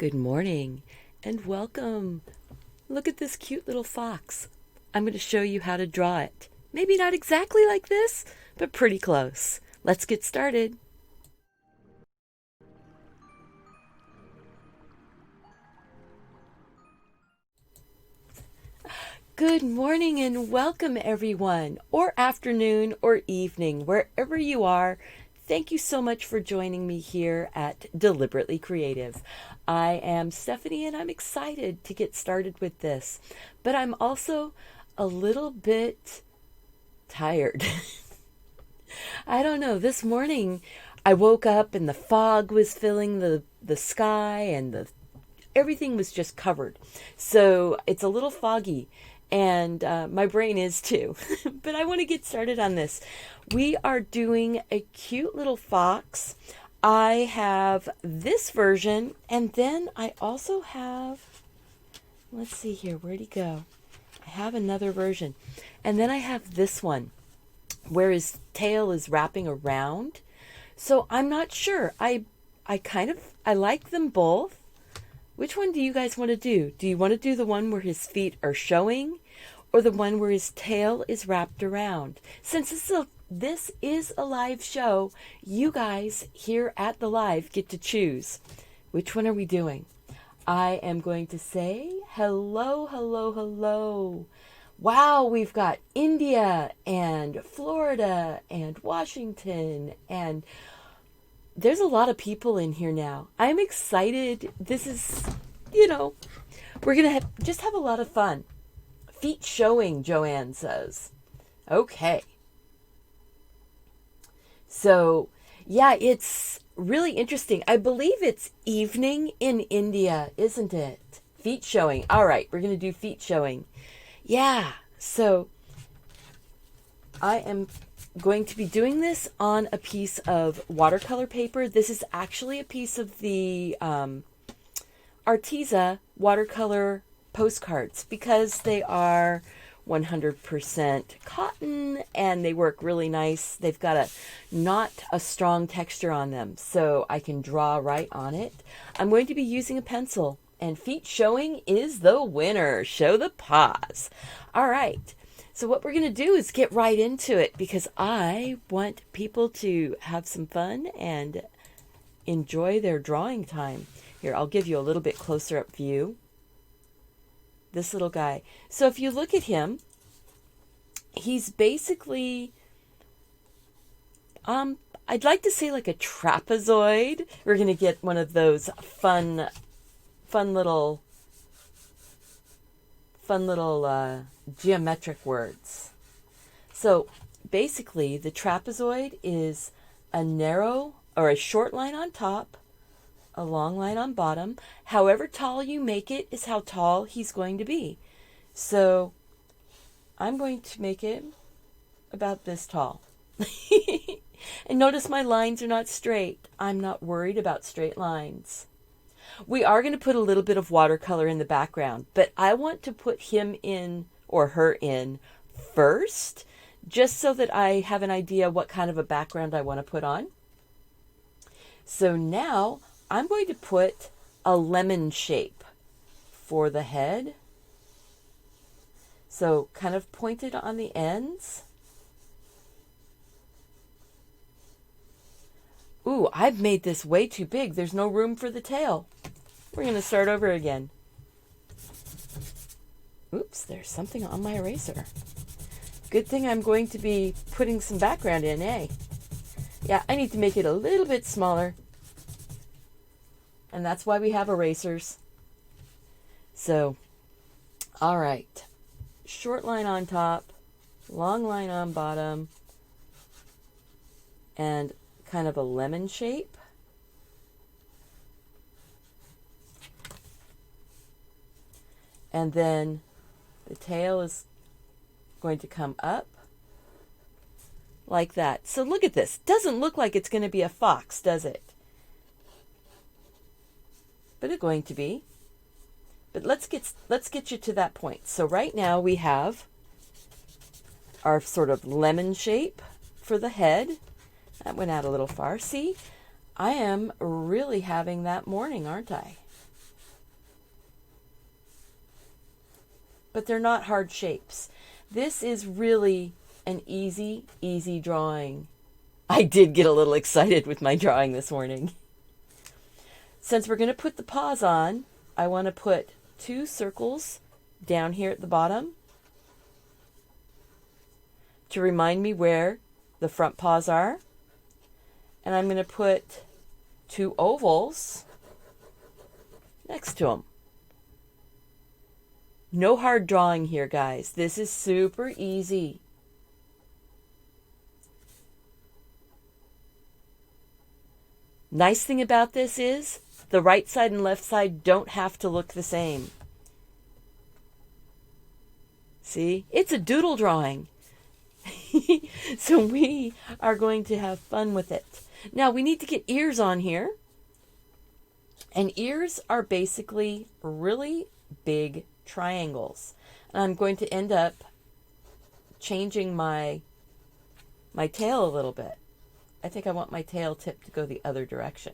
Good morning and welcome. Look at this cute little fox. I'm going to show you how to draw it. Maybe not exactly like this, but pretty close. Let's get started. Good morning and welcome everyone, or afternoon or evening, wherever you are. Thank you so much for joining me here at Deliberately Creative. I am Stephanie and I'm excited to get started with this, but I'm also a little bit tired. I don't know, this morning I woke up and the fog was filling the sky and everything was just covered. So it's a little foggy and my brain is too. But I want to get started on this. We are doing a cute little fox. I have this version and then I also have, let's see here, where'd he go? I have another version. And then I have this one where his tail is wrapping around. So I'm not sure. I like them both. Which one do you guys want to do? Do you want to do the one where his feet are showing or the one where his tail is wrapped around? Since this is a live show, you guys here at the live get to choose. Which one are we doing? I am going to say hello, hello, hello. Wow, we've got India and Florida and Washington and there's a lot of people in here now. I'm excited. This is, we're going to just have a lot of fun. Feet showing, Joanne says. Okay. So, yeah, it's really interesting. I believe it's evening in India, isn't it? Feet showing. All right, we're going to do feet showing. Yeah, so I am going to be doing this on a piece of watercolor paper. This is actually a piece of the Arteza watercolor postcards because they are 100% cotton and they work really nice. They've got not a strong texture on them, so I can draw right on it. I'm going to be using a pencil, and feet showing is the winner. Show the paws. All right. So what we're going to do is get right into it because I want people to have some fun and enjoy their drawing time. Here, I'll give you a little bit closer up view. This little guy. So if you look at him, he's basically, I'd like to say like a trapezoid. We're going to get one of those fun little geometric words. So basically the trapezoid is a narrow or a short line on top, a long line on bottom. However tall you make it is how tall he's going to be. So I'm going to make it about this tall. And notice my lines are not straight. I'm not worried about straight lines. We are going to put a little bit of watercolor in the background, but I want to put him in or her in first, just so that I have an idea what kind of a background I want to put on. So now I'm going to put a lemon shape for the head. So kind of pointed on the ends. Ooh, I've made this way too big. There's no room for the tail. We're going to start over again. Oops, there's something on my eraser. Good thing I'm going to be putting some background in, eh? Yeah, I need to make it a little bit smaller. And that's why we have erasers. So, all right. Short line on top, long line on bottom, and kind of a lemon shape. And then the tail is going to come up like that. So look at this. Doesn't look like it's going to be a fox, does it? But it's going to be. But let's get you to that point. So right now we have our sort of lemon shape for the head. That went out a little far. See, I am really having that morning, aren't I? but they're not hard shapes. This is really an easy, easy drawing. I did get a little excited with my drawing this morning. Since we're going to put the paws on, I want to put 2 circles down here at the bottom to remind me where the front paws are. And I'm going to put 2 ovals next to them. No hard drawing here, guys. This is super easy. Nice thing about this is the right side and left side don't have to look the same. See? It's a doodle drawing. So we are going to have fun with it. Now we need to get ears on here. And ears are basically really big triangles. And I'm going to end up changing my tail a little bit. I think I want my tail tip to go the other direction.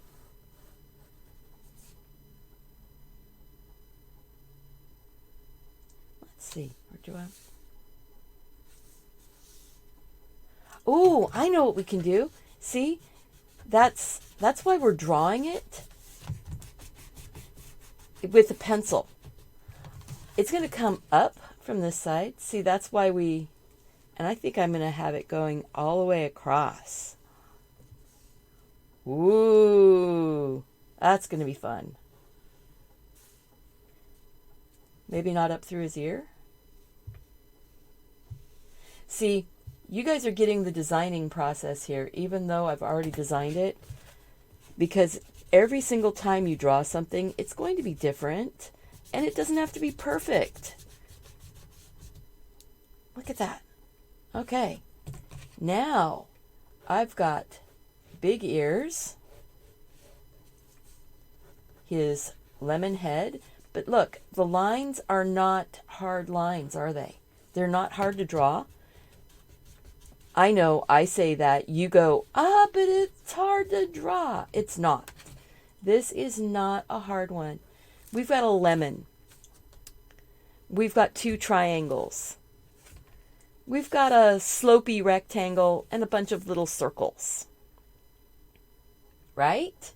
Let's see. Where do I... Oh, I know what we can do. See? That's why we're drawing it with a pencil. It's going to come up from this side. See, that's why we... And I think I'm going to have it going all the way across. Ooh, that's going to be fun. Maybe not up through his ear. See, you guys are getting the designing process here, even though I've already designed it. Because every single time you draw something, it's going to be different. And it doesn't have to be perfect. Look at that. Okay. Now, I've got big ears, his lemon head, but look, the lines are not hard lines, are they? They're not hard to draw. I know I say that, you go, but it's hard to draw. It's not. This is not a hard one. We've got a lemon. We've got 2 triangles. We've got a slopey rectangle and a bunch of little circles. Right?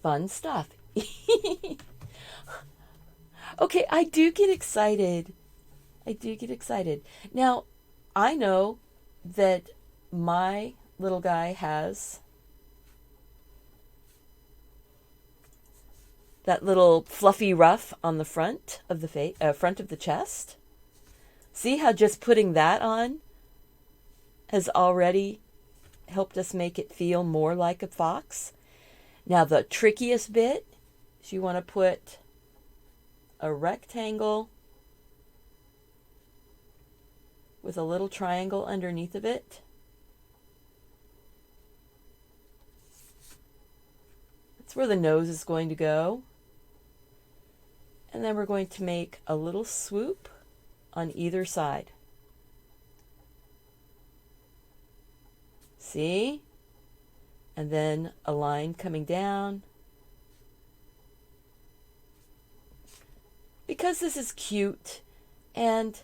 Fun stuff. Okay, I do get excited. Now, I know that my little guy has that little fluffy ruff on the front of the front of the chest. See how just putting that on has already helped us make it feel more like a fox. Now the trickiest bit is you want to put a rectangle with a little triangle underneath of it. That's where the nose is going to go. And then we're going to make a little swoop on either side. See? And then a line coming down. Because this is cute and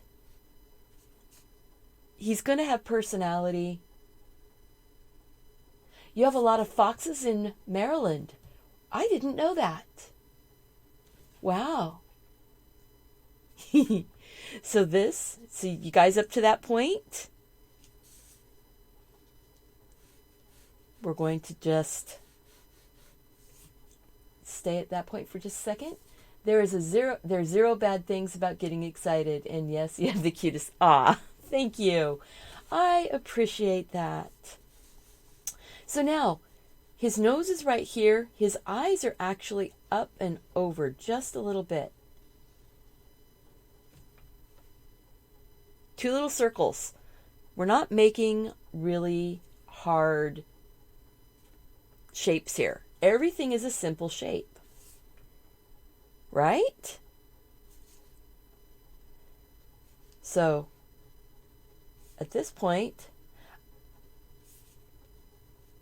he's going to have personality. You have a lot of foxes in Maryland. I didn't know that. Wow. So you guys up to that point? We're going to just stay at that point for just a second. There's 0 bad things about getting excited. And yes, you have the cutest. Thank you. I appreciate that. So now, his nose is right here. His eyes are actually up and over just a little bit. 2 little circles. We're not making really hard shapes here. Everything is a simple shape. Right? So, at this point,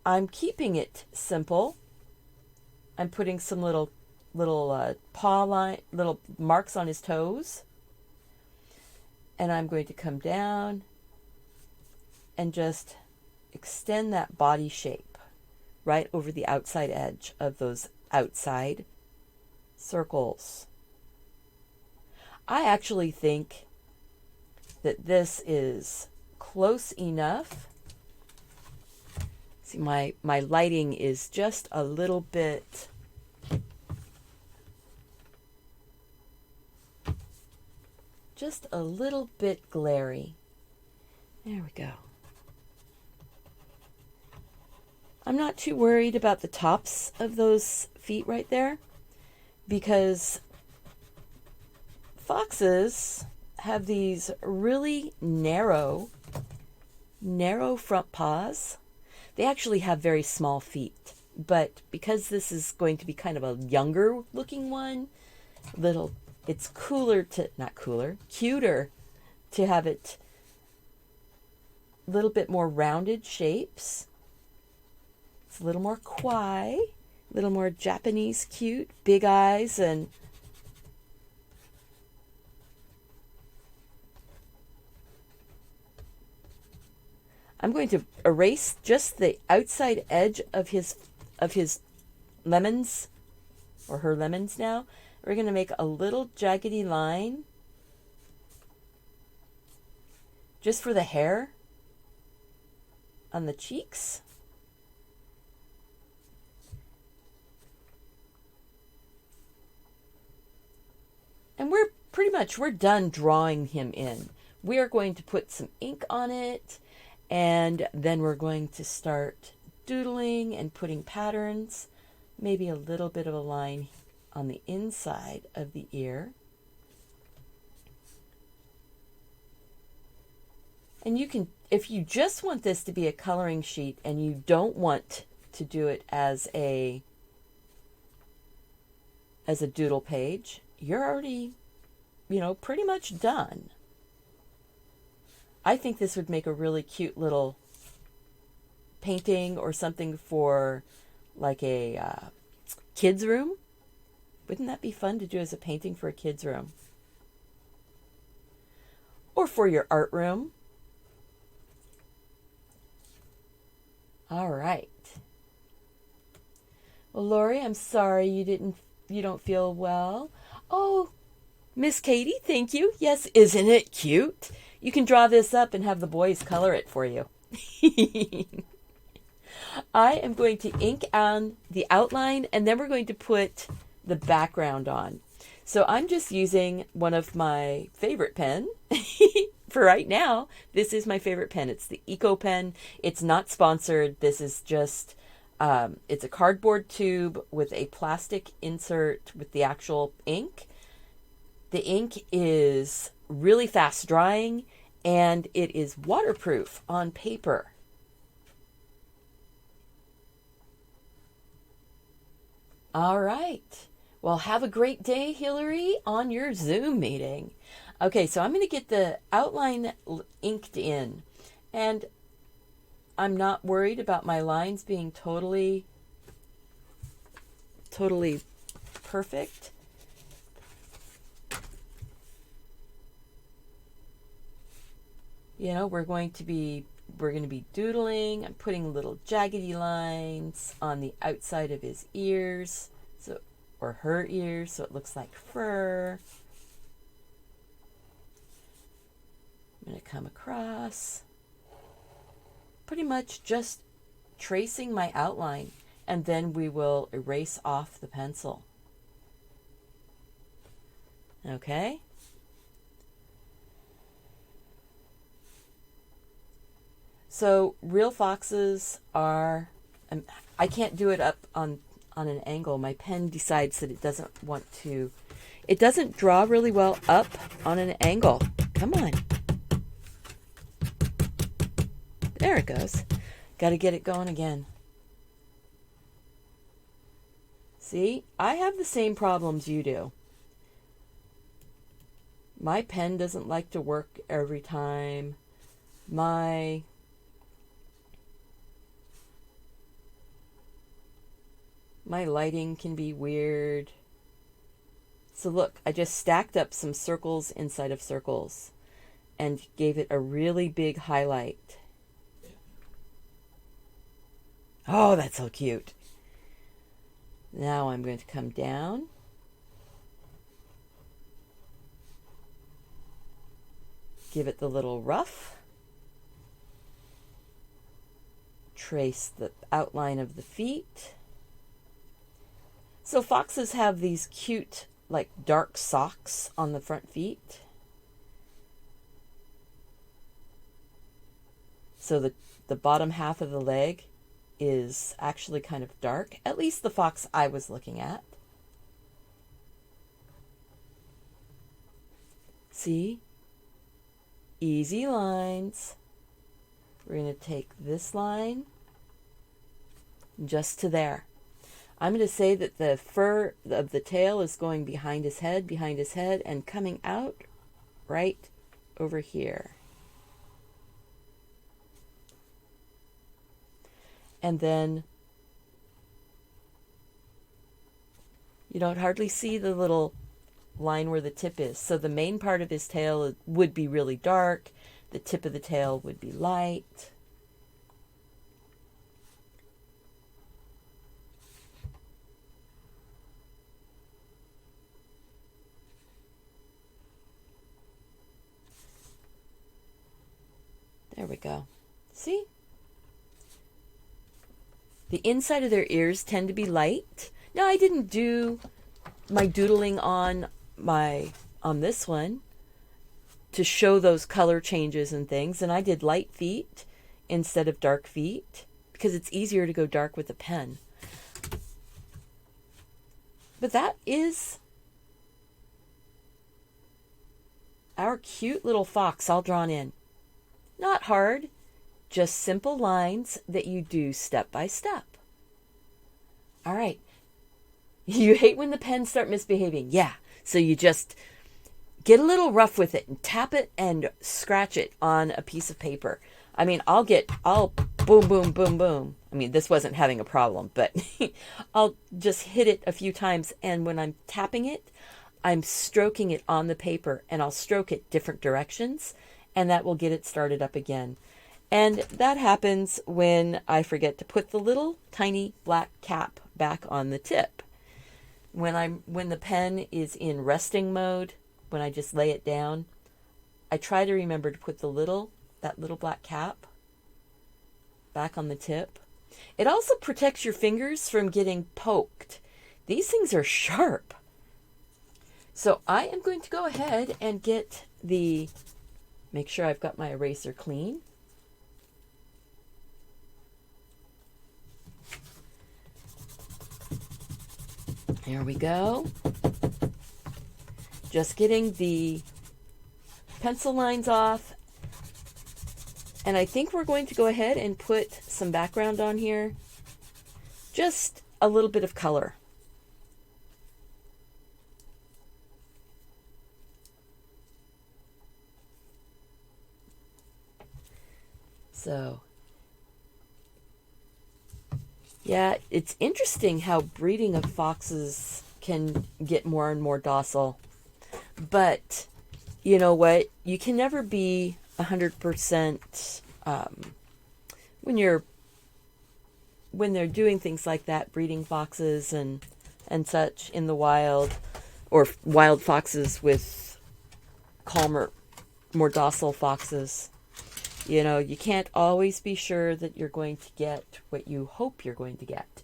I'm keeping it simple. I'm putting some little paw line, little marks on his toes. And I'm going to come down and just extend that body shape right over the outside edge of those outside circles. I actually think that this is close enough. See, my lighting is just a little bit glary. There we go. I'm not too worried about the tops of those feet right there, because foxes have these really narrow front paws. They actually have very small feet, but because this is going to be kind of a younger looking one, it's cuter to have it a little bit more rounded shapes. It's a little more kawaii, a little more Japanese cute, big eyes, and I'm going to erase just the outside edge of his lemons, or her lemons now. We're going to make a little jaggedy line just for the hair on the cheeks. And we're done drawing him in. We are going to put some ink on it, and then we're going to start doodling and putting patterns, maybe a little bit of a line on the inside of the ear. And you can, if you just want this to be a coloring sheet and you don't want to do it as a doodle page, you're already, pretty much done. I think this would make a really cute little painting or something for like a kid's room. Wouldn't that be fun to do as a painting for a kid's room? Or for your art room. All right. Well, Lori, I'm sorry you don't feel well. Oh, Miss Katie, thank you. Yes, isn't it cute? You can draw this up and have the boys color it for you. I am going to ink on the outline, and then we're going to put the background on. So I'm just using one of my favorite pen for right now. This is my favorite pen. It's the Eco Pen. It's not sponsored. This is just, it's a cardboard tube with a plastic insert with the actual ink. The ink is really fast drying, and it is waterproof on paper. All right. Well, have a great day, Hillary, on your Zoom meeting. Okay, so I'm going to get the outline inked in, and I'm not worried about my lines being totally perfect. We're going to be doodling. I'm putting little jaggedy lines on the outside of his ears, or her ears, so it looks like fur. I'm going to come across, pretty much just tracing my outline, and then we will erase off the pencil. Okay? So real foxes are, I can't do it up on an angle. My pen decides that it doesn't draw really well up on an angle. Come on. There it goes. Got to get it going again. See, I have the same problems you do. My pen doesn't like to work every time. My lighting can be weird. So look, I just stacked up some circles inside of circles. and gave it a really big highlight. Oh, that's so cute. Now I'm going to come down. Give it the little ruff. Trace the outline of the feet. So foxes have these cute, like dark socks on the front feet. So the bottom half of the leg is actually kind of dark, at least the fox I was looking at. See? Easy lines. We're going to take this line just to there. I'm going to say that the fur of the tail is going behind his head, and coming out right over here. And then you don't hardly see the little line where the tip is. So the main part of his tail would be really dark. The tip of the tail would be light. There we go. See? The inside of their ears tend to be light. Now, I didn't do my doodling on this one to show those color changes and things, and I did light feet instead of dark feet because it's easier to go dark with a pen. But that is our cute little fox all drawn in. Not hard, just simple lines that you do step by step. All right. You hate when the pens start misbehaving. Yeah. So you just get a little rough with it and tap it and scratch it on a piece of paper. I mean, I'll boom, boom, boom, boom. I mean, this wasn't having a problem, but I'll just hit it a few times. And when I'm tapping it, I'm stroking it on the paper, and I'll stroke it different directions, and that will get it started up again. And that happens when I forget to put the little tiny black cap back on the tip. When the pen is in resting mode, when I just lay it down, I try to remember to put that little black cap back on the tip. It also protects your fingers from getting poked. These things are sharp. So I am going to go ahead and make sure I've got my eraser clean. There we go. Just getting the pencil lines off. And I think we're going to go ahead and put some background on here. Just a little bit of color. So, yeah, it's interesting how breeding of foxes can get more and more docile. But you know what? You can never be 100% when they're doing things like that, breeding foxes and such in the wild, or wild foxes with calmer, more docile foxes. You know, you can't always be sure that you're going to get what you hope you're going to get.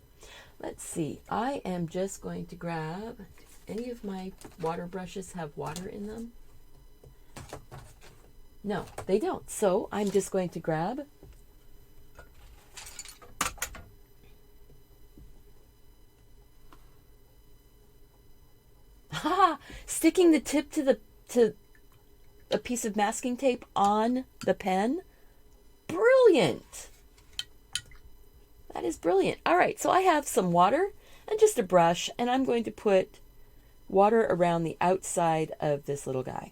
Let's see. I am just going to grab, any of my water brushes have water in them? No, they don't. So I'm just going to grab sticking the tip to a piece of masking tape on the pen. Brilliant. That is brilliant. All right, so I have some water and just a brush, and I'm going to put water around the outside of this little guy,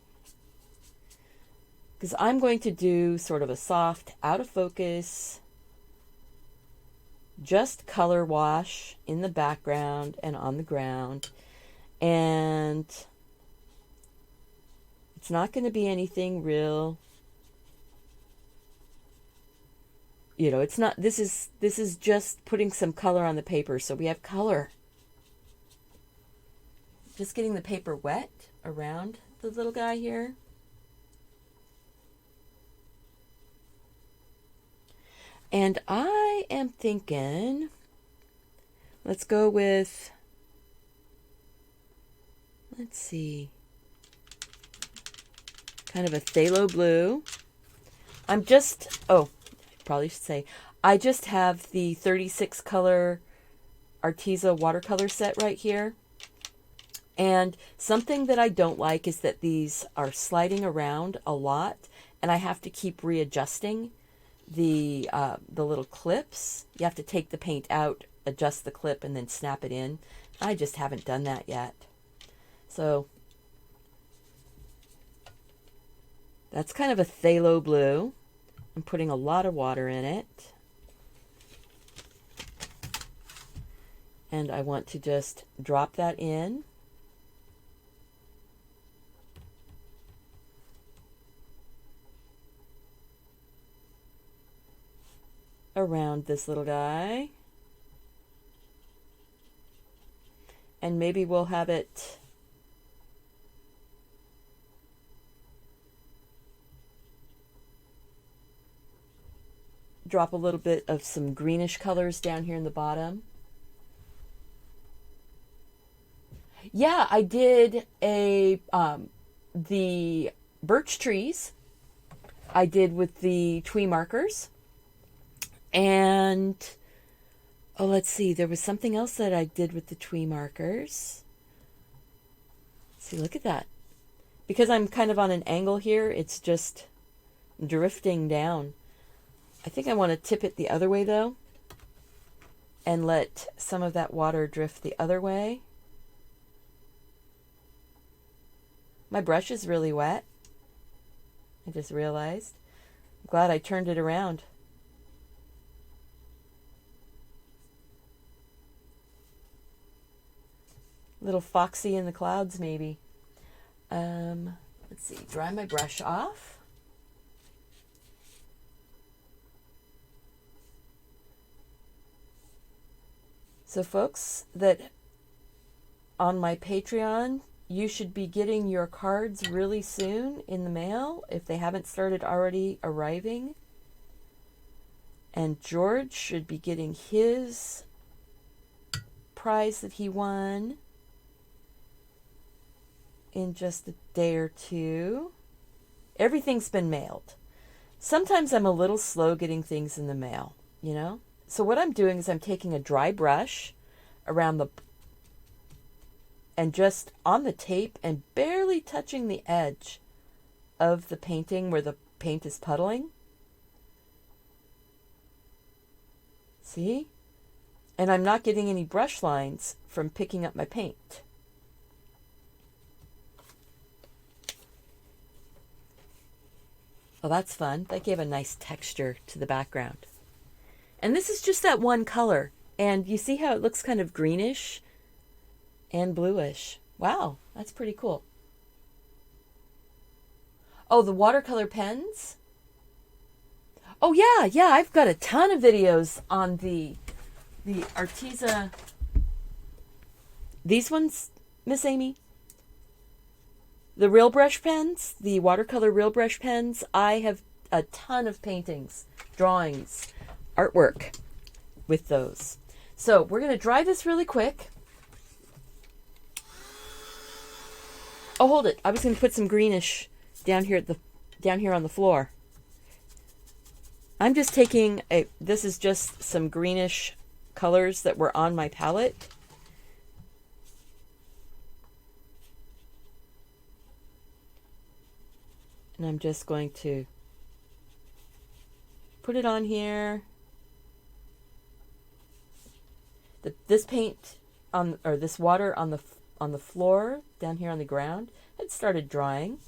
because I'm going to do sort of a soft, out of focus, just color wash in the background and on the ground. And it's not going to be anything real You know, it's not, this is just putting some color on the paper. So we have color. Just getting the paper wet around the little guy here. And I am thinking, let's go with, let's see, kind of a phthalo blue. I probably should say, I just have the 36 color Arteza watercolor set right here. And something that I don't like is that these are sliding around a lot, and I have to keep readjusting the little clips. You have to take the paint out, adjust the clip, and then snap it in. I just haven't done that yet. So that's kind of a phthalo blue. I'm putting a lot of water in it. And I want to just drop that in. Around this little guy. And maybe we'll have it drop a little bit of some greenish colors down here in the bottom. Yeah, I did the birch trees. I did with the twee markers. And, oh, let's see, there was something else that I did with the twee markers. See, look at that. Because I'm kind of on an angle here, it's just drifting down. I think I want to tip it the other way, though, and let some of that water drift the other way. My brush is really wet. I just realized. I'm glad I turned it around. Little foxy in the clouds, maybe. Let's see, dry my brush off. So folks, that on my Patreon, you should be getting your cards really soon in the mail if they haven't started already arriving. And George should be getting his prize that he won in just a day or two. Everything's been mailed. Sometimes I'm a little slow getting things in the mail, you know? So what I'm doing is I'm taking a dry brush around and just on the tape and barely touching the edge of the painting where the paint is puddling. See? And I'm not getting any brush lines from picking up my paint. Well, that's fun. That gave a nice texture to the background. And this is just that one color. And you see how it looks kind of greenish and bluish. Wow, that's pretty cool. Oh, the watercolor pens? Oh, yeah, I've got a ton of videos on the Arteza. These ones, Miss Amy? The real brush pens, the watercolor real brush pens, I have a ton of paintings, drawings, artwork with those. So we're going to dry this really quick. Oh, hold it. I was going to put some greenish down here on the floor. I'm just taking this is just some greenish colors that were on my palette. And I'm just going to put it on here. This paint or this water on the floor down here on the ground had started drying.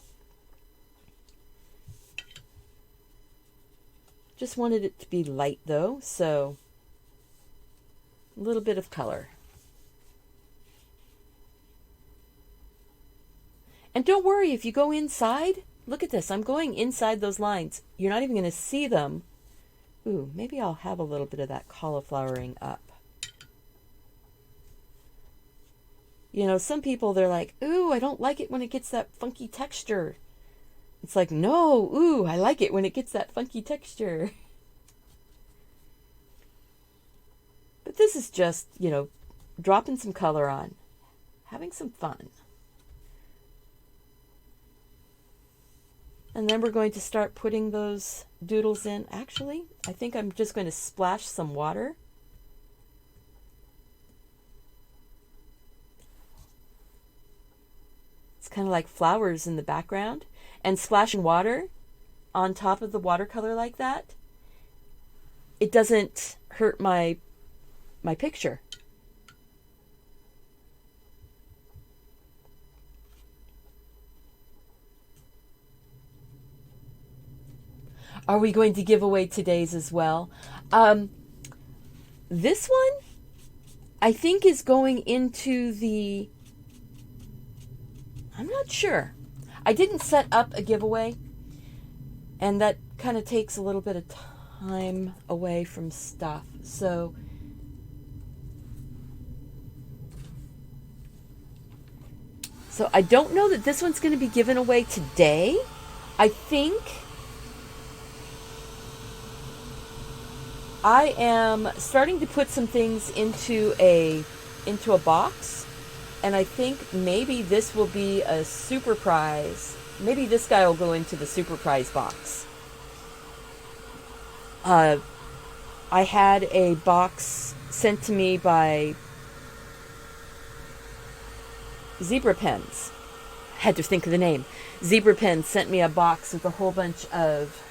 Just wanted it to be light though, so a little bit of color. And don't worry if you go inside. Look at this. I'm going inside those lines. You're not even going to see them Ooh, maybe I'll have a little bit of that cauliflowering up. You know, some people, they're like, ooh, I don't like it when it gets that funky texture. It's like, no, ooh, I like it when it gets that funky texture. But this is just, you know, dropping some color on, having some fun. And then we're going to start putting those doodles in. Actually, I think I'm just going to splash some water. It's kind of like flowers in the background. And splashing water on top of the watercolor like that, it doesn't hurt my picture. Are we going to give away today's as well? This one, I think, is going into the... I'm not sure. I didn't set up a giveaway, and that kind of takes a little bit of time away from stuff. So I don't know that this one's going to be given away today. I think I am starting to put some things into a box, and I think maybe this will be a super prize. Maybe this guy will go into the super prize box. I had a box sent to me by Zebra Pens. Had to think of the name. Zebra Pens sent me a box with a whole bunch of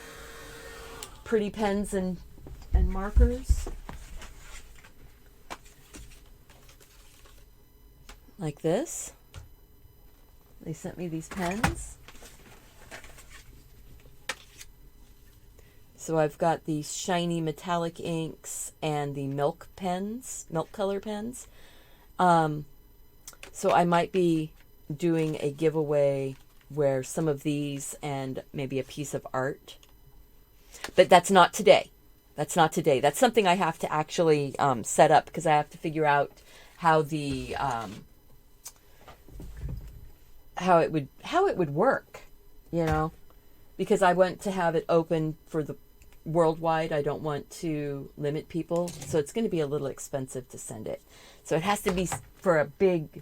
pretty pens and markers. Like this. They sent me these pens. So I've got these shiny metallic inks and the milk color pens. So I might be doing a giveaway where some of these and maybe a piece of art. But that's not today. That's something I have to actually set up, because I have to figure out how the how it would work, you know, because I want to have it open for the worldwide. I don't want to limit people, so it's going to be a little expensive to send it. So it has to be for a good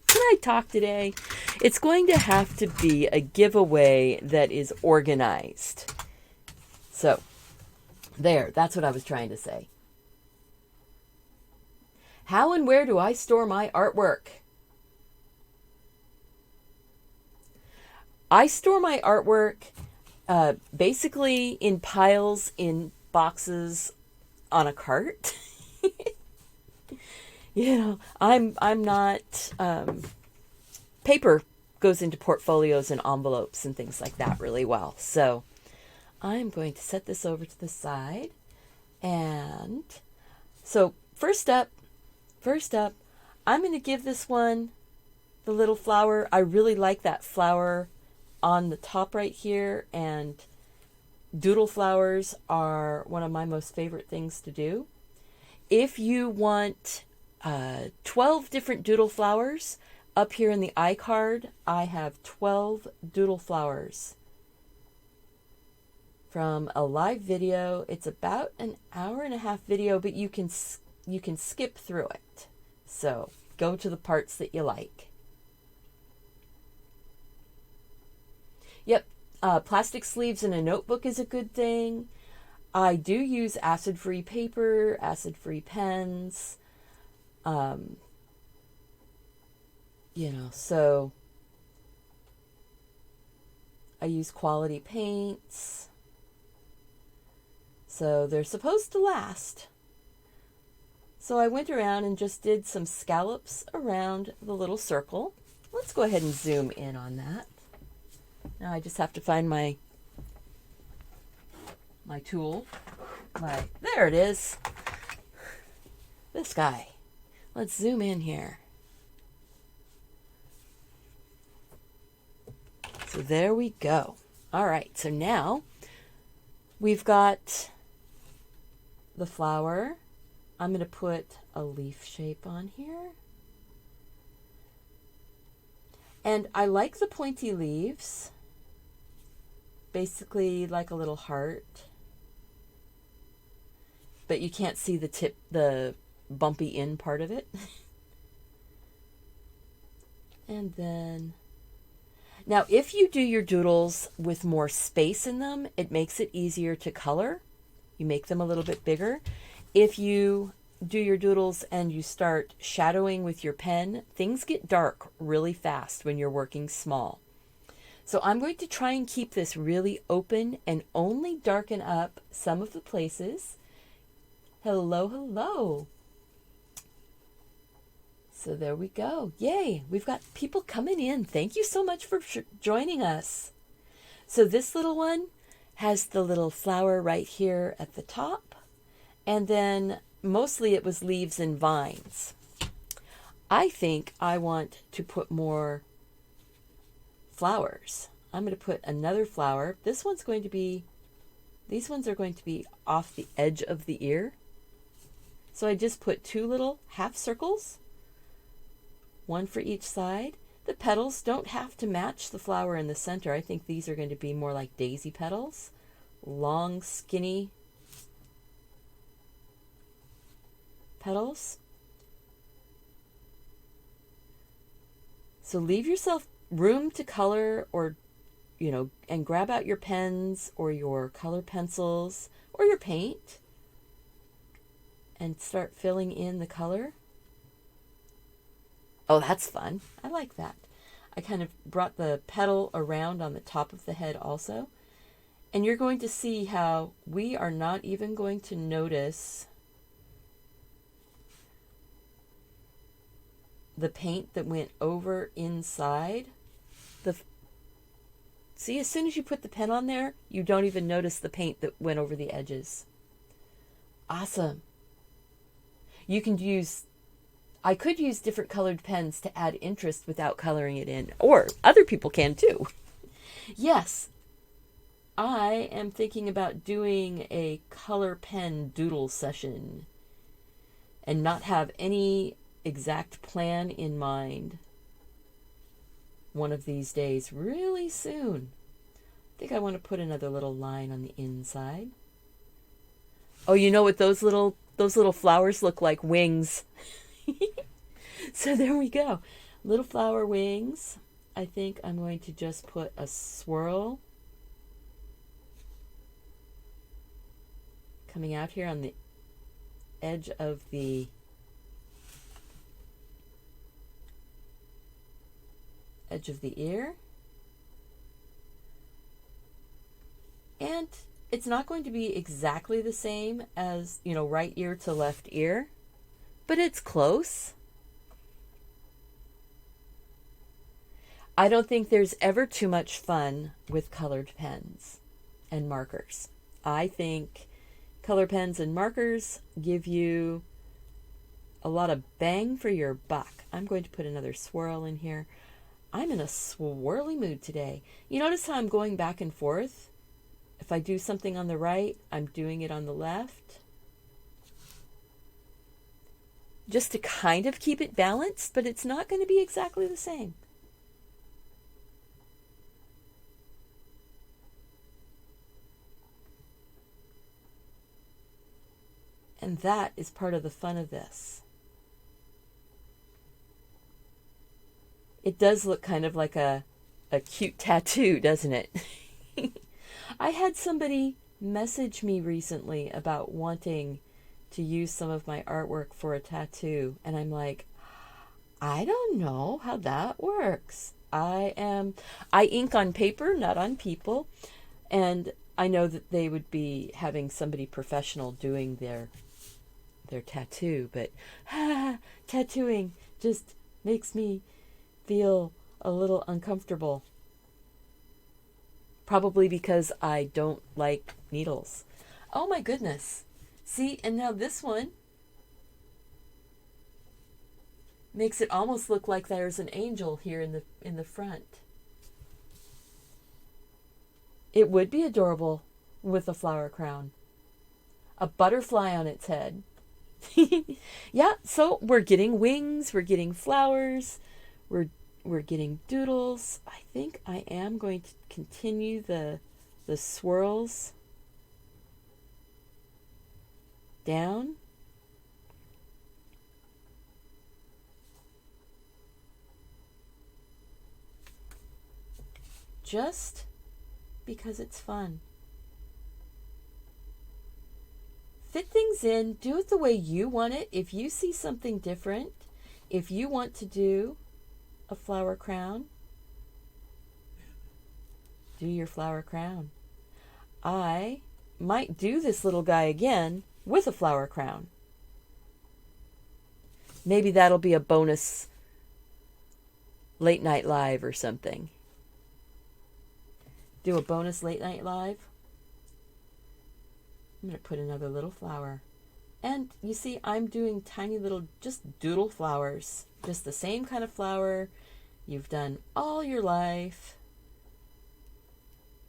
can I talk today? It's going to have to be a giveaway that is organized. So, that's what I was trying to say. How and where do I store my artwork? I store my artwork basically in piles, in boxes, on a cart. You know, I'm not, paper goes into portfolios and envelopes and things like that really well. So I'm going to set this over to the side. And so first up, I'm going to give this one the little flower. I really like that flower on the top right here, and doodle flowers are one of my most favorite things to do. If you want 12 different doodle flowers, up here in the iCard, I have 12 doodle flowers from a live video. It's about an hour and a half video, but you can skip through it. So go to the parts that you like. Yep, plastic sleeves in a notebook is a good thing. I do use acid-free paper, acid-free pens. You know, so I use quality paints. So they're supposed to last. So I went around and just did some scallops around the little circle. Let's go ahead and zoom in on that. Now I just have to find my tool. There it is. This guy. Let's zoom in here. So there we go. All right, so now we've got the flower. I'm going to put a leaf shape on here. And I like the pointy leaves, basically like a little heart. But you can't see the tip, the bumpy in part of it. And then, now if you do your doodles with more space in them, it makes it easier to color. You make them a little bit bigger. If you do your doodles and you start shadowing with your pen, things get dark really fast when you're working small. So I'm going to try and keep this really open and only darken up some of the places. Hello, hello. So there we go. Yay, we've got people coming in. Thank you so much for joining us. So this little one has the little flower right here at the top. And then mostly it was leaves and vines. I think I want to put more flowers. I'm going to put another flower. These ones are going to be off the edge of the ear. So I just put 2 little half circles, one for each side. The petals don't have to match the flower in the center. I think these are going to be more like daisy petals. Long, skinny petals. So leave yourself room to color, or and grab out your pens or your color pencils or your paint and start filling in the color. Oh, that's fun. I like that. I kind of brought the petal around on the top of the head also. And you're going to see how we are not even going to notice the paint that went over inside. See, as soon as you put the pen on there, you don't even notice the paint that went over the edges. Awesome. I could use different colored pens to add interest without coloring it in, or other people can too. Yes, I am thinking about doing a color pen doodle session and not have any exact plan in mind one of these days, really soon. I think I want to put another little line on the inside. Oh, you know what those little flowers look like? Wings. So there we go. Little flower wings. I think I'm going to just put a swirl coming out here on the edge of the ear. And it's not going to be exactly the same as, right ear to left ear, but it's close. I don't think there's ever too much fun with colored pens and markers. I think color pens and markers give you a lot of bang for your buck. I'm going to put another swirl in here. I'm in a swirly mood today. You notice how I'm going back and forth? If I do something on the right, I'm doing it on the left. Just to kind of keep it balanced, but it's not going to be exactly the same. And that is part of the fun of this. It does look kind of like a cute tattoo, doesn't it? I had somebody message me recently about wanting to use some of my artwork for a tattoo. And I'm like, I don't know how that works. I ink on paper, not on people. And I know that they would be having somebody professional doing their tattoo, but tattooing just makes me feel a little uncomfortable. Probably because I don't like needles. Oh my goodness. See, and now this one makes it almost look like there's an angel here in the front. It would be adorable with a flower crown. A butterfly on its head. Yeah, so we're getting wings, we're getting flowers, we're getting doodles. I think I am going to continue the swirls down. Just because it's fun. Fit things in, do it the way you want it. If you see something different, if you want to do a flower crown, do your flower crown. I might do this little guy again with a flower crown. Maybe that'll be a bonus late night live or something. Do a bonus late night live. I'm going to put another little flower. And you see, I'm doing tiny little, just doodle flowers. Just the same kind of flower you've done all your life.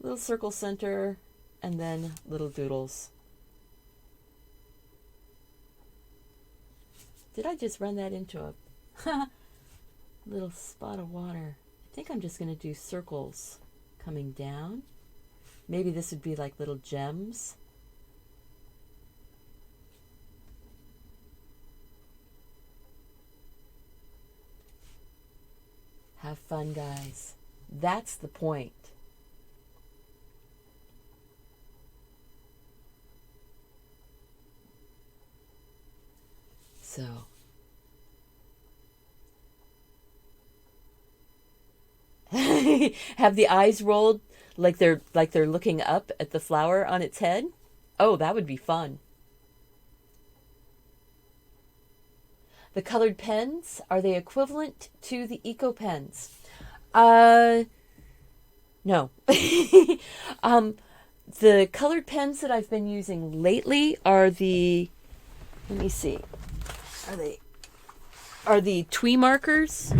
Little circle center, and then little doodles. Did I just run that into a little spot of water? I think I'm just going to do circles coming down. Maybe this would be like little gems. Have fun, guys. That's the point. So, have the eyes rolled like they're looking up at the flower on its head? Oh, that would be fun. The colored pens, are they equivalent to the eco pens? No. The colored pens that I've been using lately are the, let me see, are the Twee markers,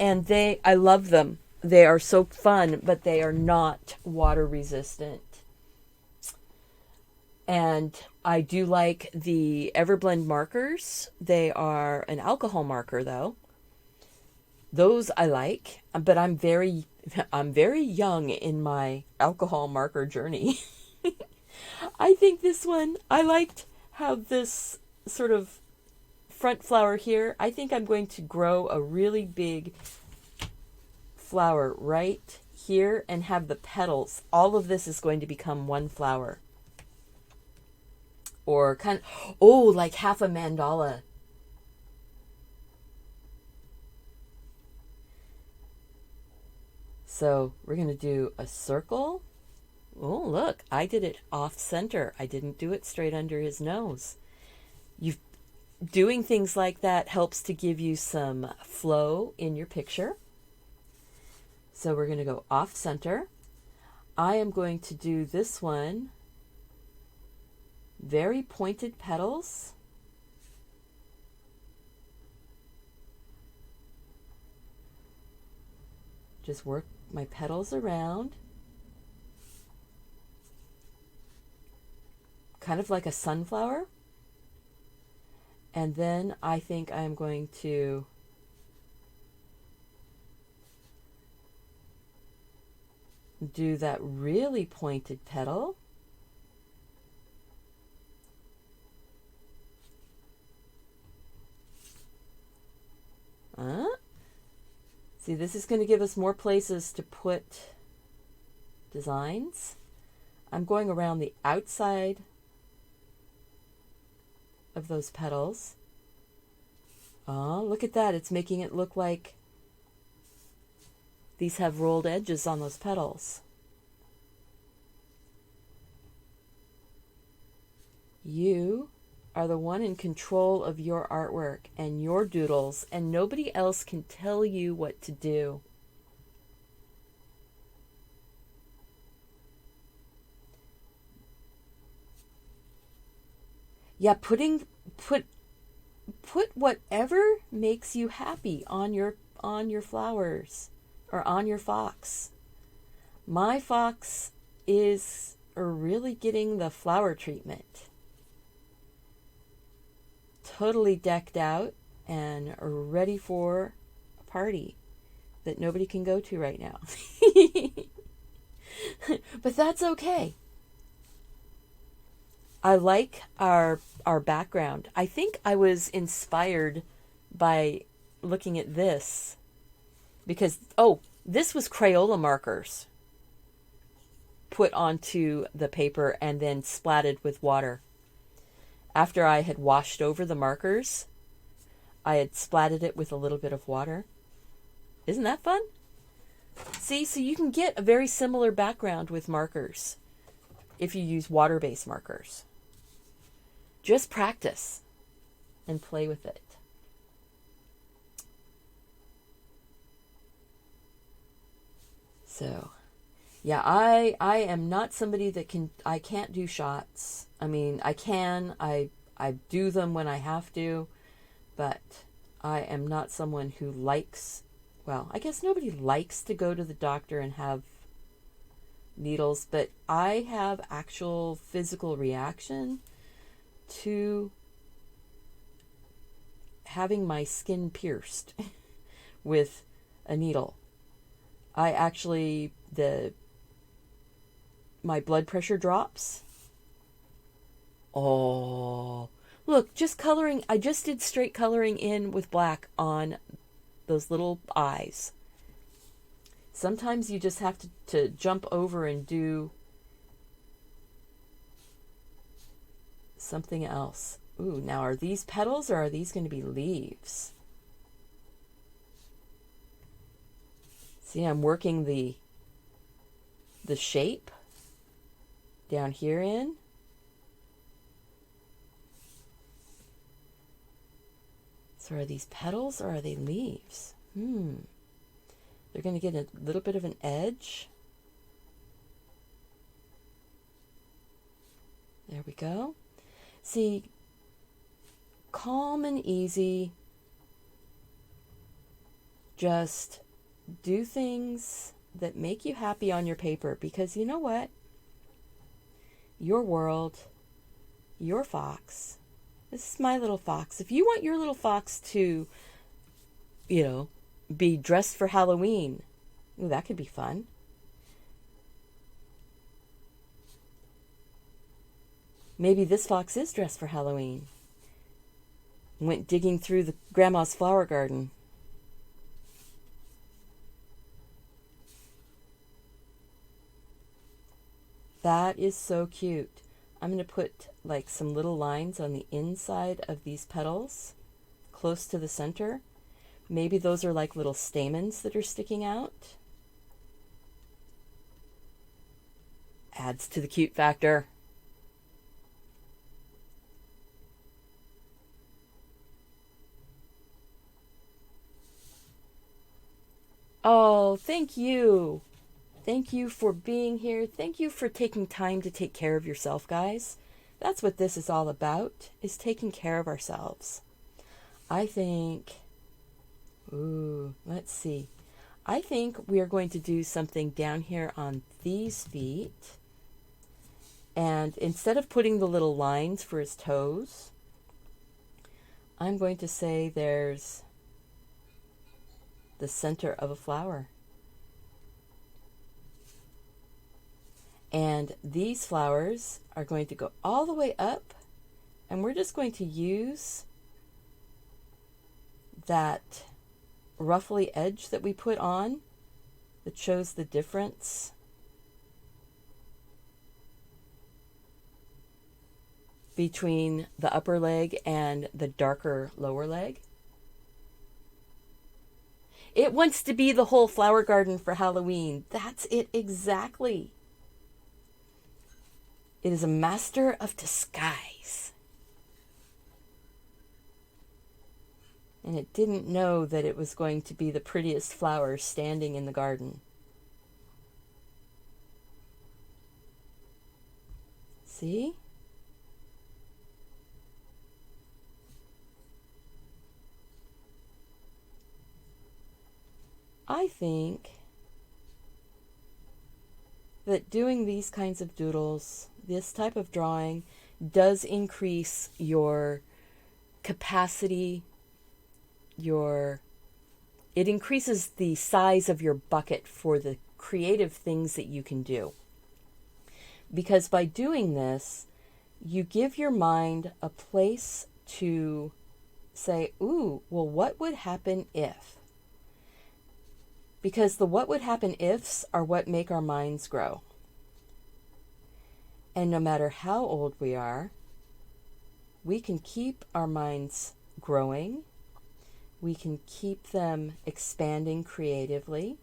and I love them. They are so fun, but they are not water resistant. And I do like the Everblend markers. They are an alcohol marker, though. Those I like, but I'm very young in my alcohol marker journey. I think this one, I liked how this sort of front flower here, I think I'm going to grow a really big flower right here and have the petals. All of this is going to become one flower. Or kind of, like half a mandala. So we're going to do a circle. Oh, look, I did it off center. I didn't do it straight under his nose. Doing things like that helps to give you some flow in your picture. So we're going to go off center. I am going to do this one. Very pointed petals. Just work my petals around. Kind of like a sunflower. And then I think I'm going to do that really pointed petal. See, this is going to give us more places to put designs. I'm going around the outside of those petals. Oh, look at that. It's making it look like these have rolled edges on those petals. You are the one in control of your artwork and your doodles, and nobody else can tell you what to do. Yeah, put whatever makes you happy on your flowers or on your fox. My fox is really getting the flower treatment. Totally decked out and ready for a party that nobody can go to right now. But that's okay. I like our background. I think I was inspired by looking at this because this was Crayola markers put onto the paper and then splatted with water. After I had washed over the markers, I had splatted it with a little bit of water. Isn't that fun? See, so you can get a very similar background with markers if you use water-based markers. Just practice and play with it. So, yeah, I am not somebody that I can't do shots. I mean, I do them when I have to, but I am not someone who likes, well, I guess nobody likes to go to the doctor and have needles, but I have actual physical reaction to having my skin pierced with a needle. I actually, my blood pressure drops. Oh, look, just coloring. I just did straight coloring in with black on those little eyes. Sometimes you just have to jump over and do something else. Ooh, now are these petals or are these going to be leaves? See, I'm working the shape down here in. So are these petals or are they leaves? They're going to get a little bit of an edge. There we go. See, calm and easy. Just do things that make you happy on your paper, because you know what? Your world, your fox. This is my little fox. If you want your little fox to, be dressed for Halloween, ooh, that could be fun. Maybe this fox is dressed for Halloween. Went digging through the grandma's flower garden. That is so cute. I'm going to put like some little lines on the inside of these petals, close to the center. Maybe those are like little stamens that are sticking out. Adds to the cute factor. Oh, thank you. Thank you for being here. Thank you for taking time to take care of yourself, guys. That's what this is all about, is taking care of ourselves. I think, let's see. I think we are going to do something down here on these feet. And instead of putting the little lines for his toes, I'm going to say there's the center of a flower. And these flowers are going to go all the way up, and we're just going to use that ruffly edge that we put on that shows the difference between the upper leg and the darker lower leg. It wants to be the whole flower garden for Halloween. That's it exactly. It is a master of disguise. And it didn't know that it was going to be the prettiest flower standing in the garden. See? I think that doing these kinds of doodles, this type of drawing, does increase your capacity, it increases the size of your bucket for the creative things that you can do. Because by doing this, you give your mind a place to say, ooh, well, what would happen if? Because the what would happen ifs are what make our minds grow. And no matter how old we are, we can keep our minds growing. We can keep them expanding creatively.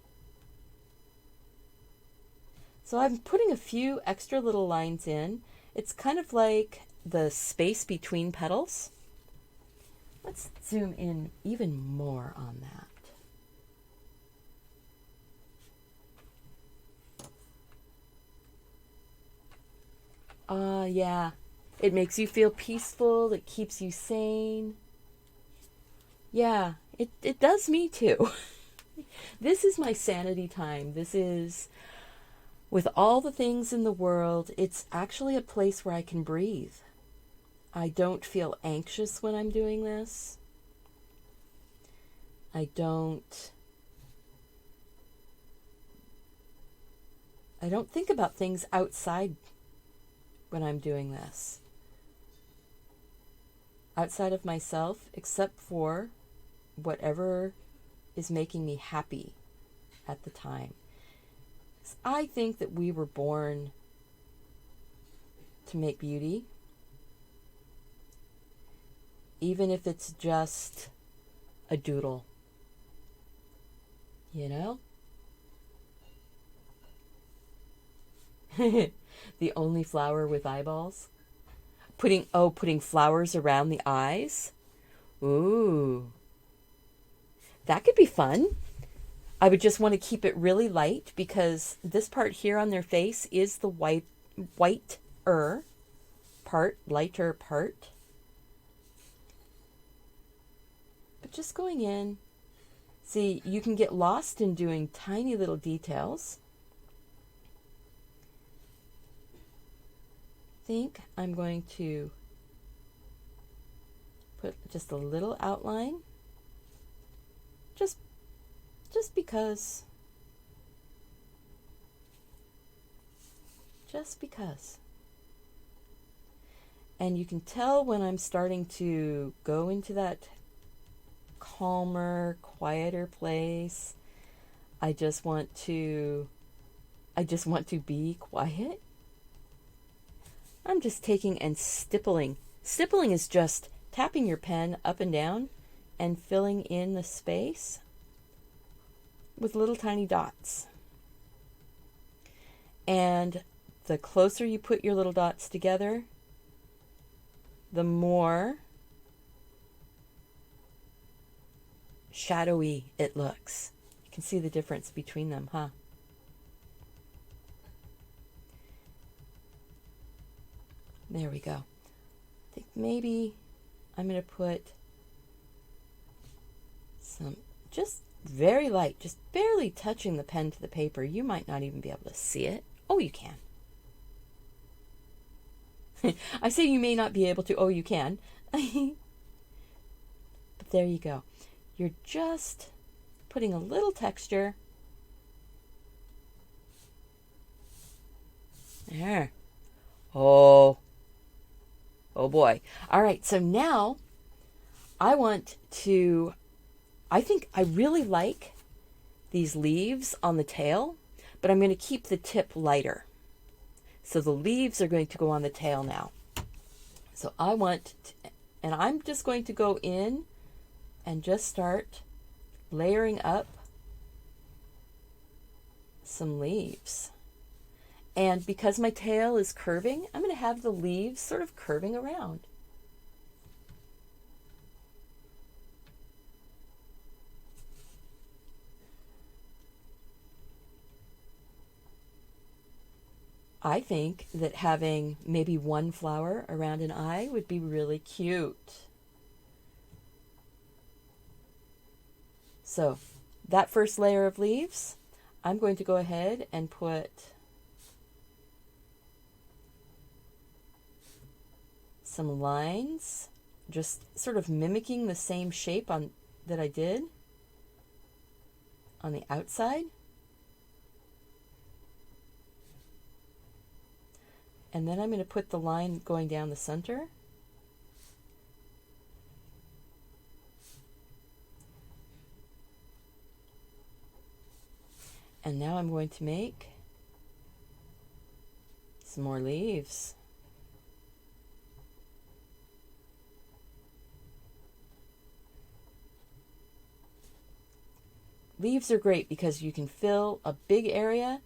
So I'm putting a few extra little lines in. It's kind of like the space between petals. Let's zoom in even more on that. Yeah, it makes you feel peaceful. It keeps you sane. Yeah, it does me too. This is my sanity time. This is, with all the things in the world, it's actually a place where I can breathe. I don't feel anxious when I'm doing this. I don't think about things outside when I'm doing this. Outside of myself, except for whatever is making me happy at the time. I think that we were born to make beauty, even if it's just a doodle, you know? The only flower with eyeballs. Putting flowers around the eyes. Ooh. That could be fun. I would just want to keep it really light because this part here on their face is the whiter part, lighter part. But just going in, see, you can get lost in doing tiny little details. I think I'm going to put just a little outline. Just because. Just because. And you can tell when I'm starting to go into that calmer, quieter place. I just want to be quiet. I'm just taking and stippling. Stippling is just tapping your pen up and down and filling in the space with little tiny dots. And the closer you put your little dots together, the more shadowy it looks. You can see the difference between them, huh? There we go. I think maybe I'm going to put some, just very light, just barely touching the pen to the paper. You might not even be able to see it. Oh, you can. I say you may not be able to. Oh, you can. But there you go. You're just putting a little texture. There. Oh boy. All right, so now I think I really like these leaves on the tail, but I'm going to keep the tip lighter. So the leaves are going to go on the tail now. So and I'm just going to go in and just start layering up some leaves. And because my tail is curving, I'm going to have the leaves sort of curving around. I think that having maybe one flower around an eye would be really cute. So that first layer of leaves, I'm going to go ahead and put some lines, just sort of mimicking the same shape that I did on the outside. And then I'm going to put the line going down the center. And now I'm going to make some more leaves. Leaves are great because you can fill a big area,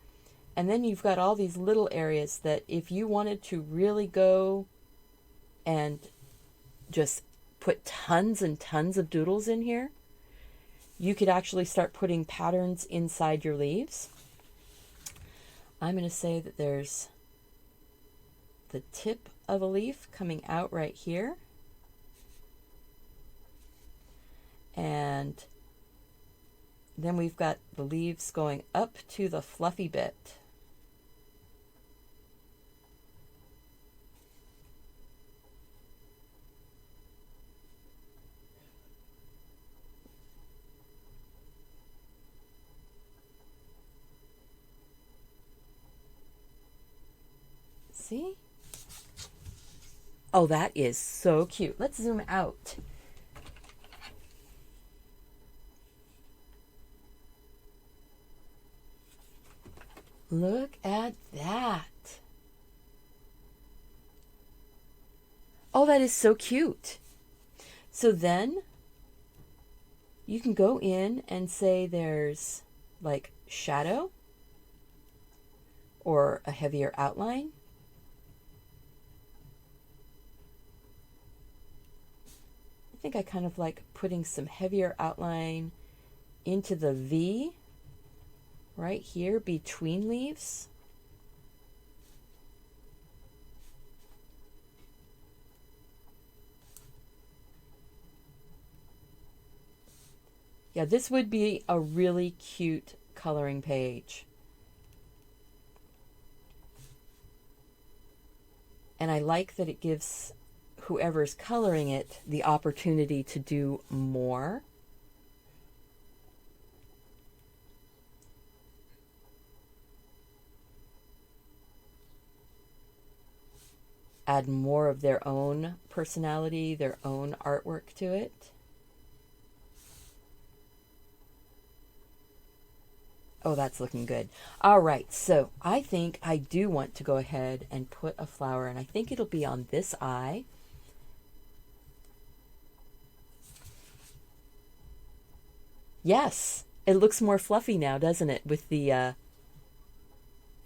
and then you've got all these little areas that if you wanted to really go and just put tons and tons of doodles in here, you could actually start putting patterns inside your leaves. I'm going to say that there's the tip of a leaf coming out right here. And then we've got the leaves going up to the fluffy bit. See? Oh, that is so cute. Let's zoom out. Look at that. Oh, that is so cute. So then you can go in and say there's like shadow or a heavier outline. I think I kind of like putting some heavier outline into the V right here between leaves. Yeah, this would be a really cute coloring page. And I like that it gives whoever's coloring it the opportunity to do more. Add more of their own personality, their own artwork to it. Oh, that's looking good. All right, so I think I do want to go ahead and put a flower, and I think it'll be on this eye. Yes, it looks more fluffy now, doesn't it? With the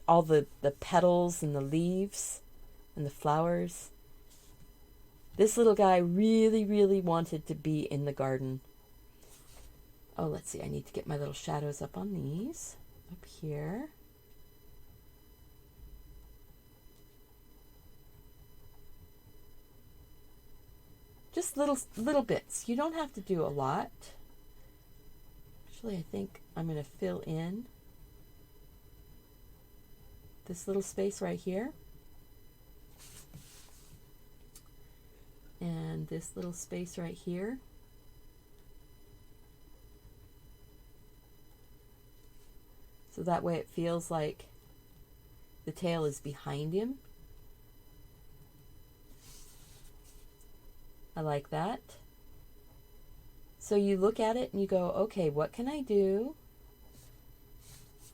all the petals and the leaves and the flowers. This little guy really, really wanted to be in the garden. Oh, let's see. I need to get my little shadows up on these. Up here. Just little bits. You don't have to do a lot. Actually, I think I'm going to fill in this little space right here. And this little space right here. So that way it feels like the tail is behind him. I like that. So you look at it and you go, okay, what can I do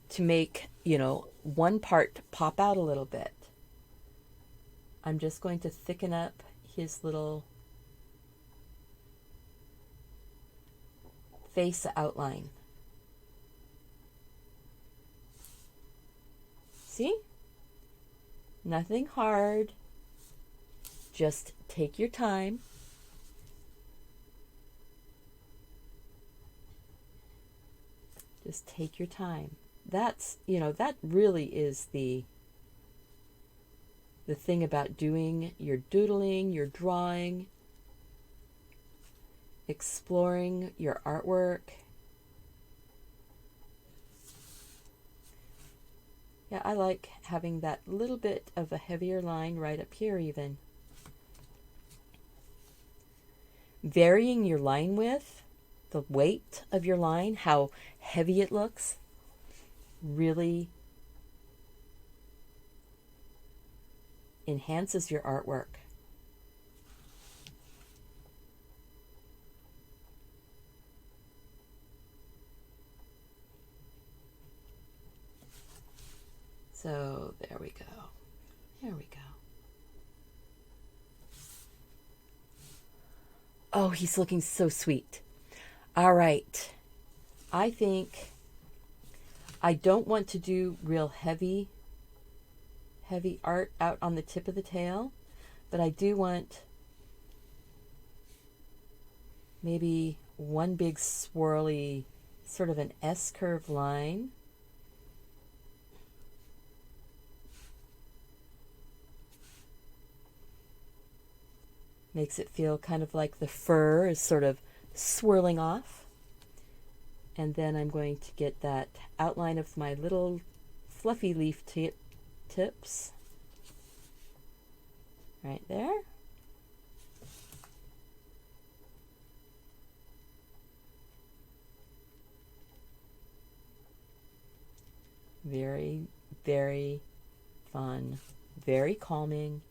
to make, one part pop out a little bit? I'm just going to thicken up his little face outline. See? Nothing hard. Just take your time. Just take your time. That's, that really is the thing about doing your doodling, your drawing, exploring your artwork. Yeah, I like having that little bit of a heavier line right up here even. varying your line width, the weight of your line, how heavy it looks, really enhances your artwork. So there we go. There we go. Oh, he's looking so sweet. All right. I think I don't want to do real heavy art out on the tip of the tail, but I do want maybe one big swirly, sort of an S-curve line. Makes it feel kind of like the fur is sort of swirling off. And then I'm going to get that outline of my little fluffy leaf tips right there. Very, very fun, very calming.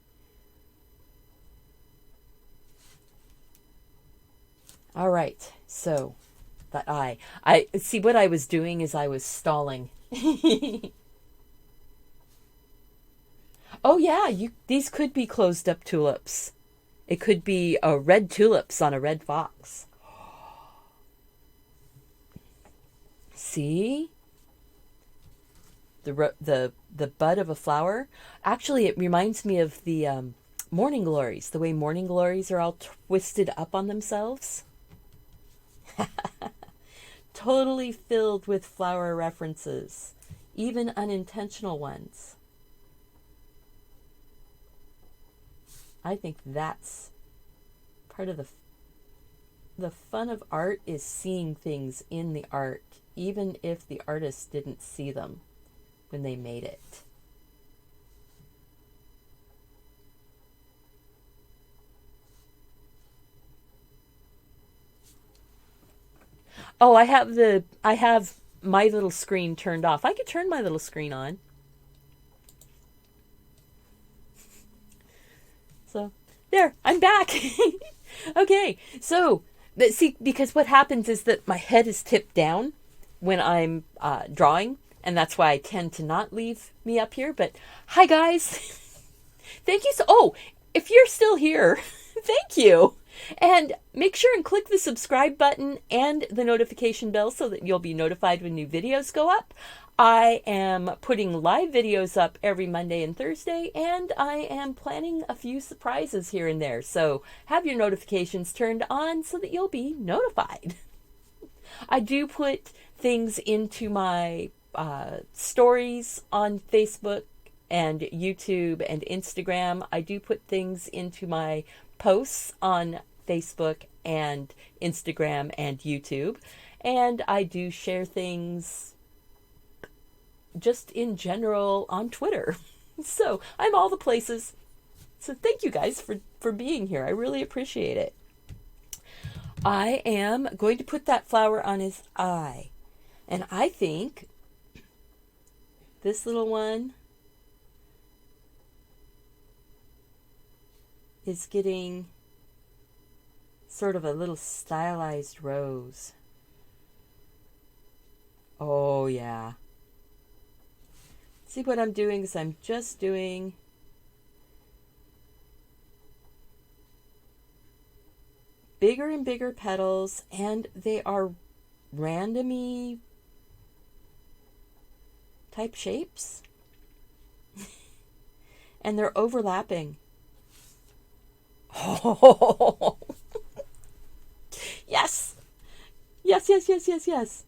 All right, so that I see what I was doing is I was stalling. Oh yeah, these could be closed up tulips. It could be red tulips on a red fox. See? The bud of a flower. Actually, it reminds me of the morning glories, the way morning glories are all twisted up on themselves. Totally filled with flower references, even unintentional ones. I think that's part of the fun of art, is seeing things in the art, even if the artist didn't see them when they made it. Oh, I have my little screen turned off. I could turn my little screen on. So, there, I'm back. Okay, so, see, because what happens is that my head is tipped down when I'm drawing, and that's why I tend to not leave me up here. But, hi guys. Thank you if you're still here, thank you. And make sure and click the subscribe button and the notification bell so that you'll be notified when new videos go up. I am putting live videos up every Monday and Thursday, and I am planning a few surprises here and there. So have your notifications turned on so that you'll be notified. I do put things into my stories on Facebook and YouTube and Instagram. I do put things into my posts on Facebook and Instagram and YouTube. And I do share things just in general on Twitter. So I'm all the places. So thank you guys for being here. I really appreciate it. I am going to put that flower on his eye. And I think this little one is getting sort of a little stylized rose. Oh yeah. See what I'm doing is I'm just doing bigger and bigger petals, and they are randomy type shapes. And they're overlapping. Oh, yes. Yes, yes, yes, yes, yes.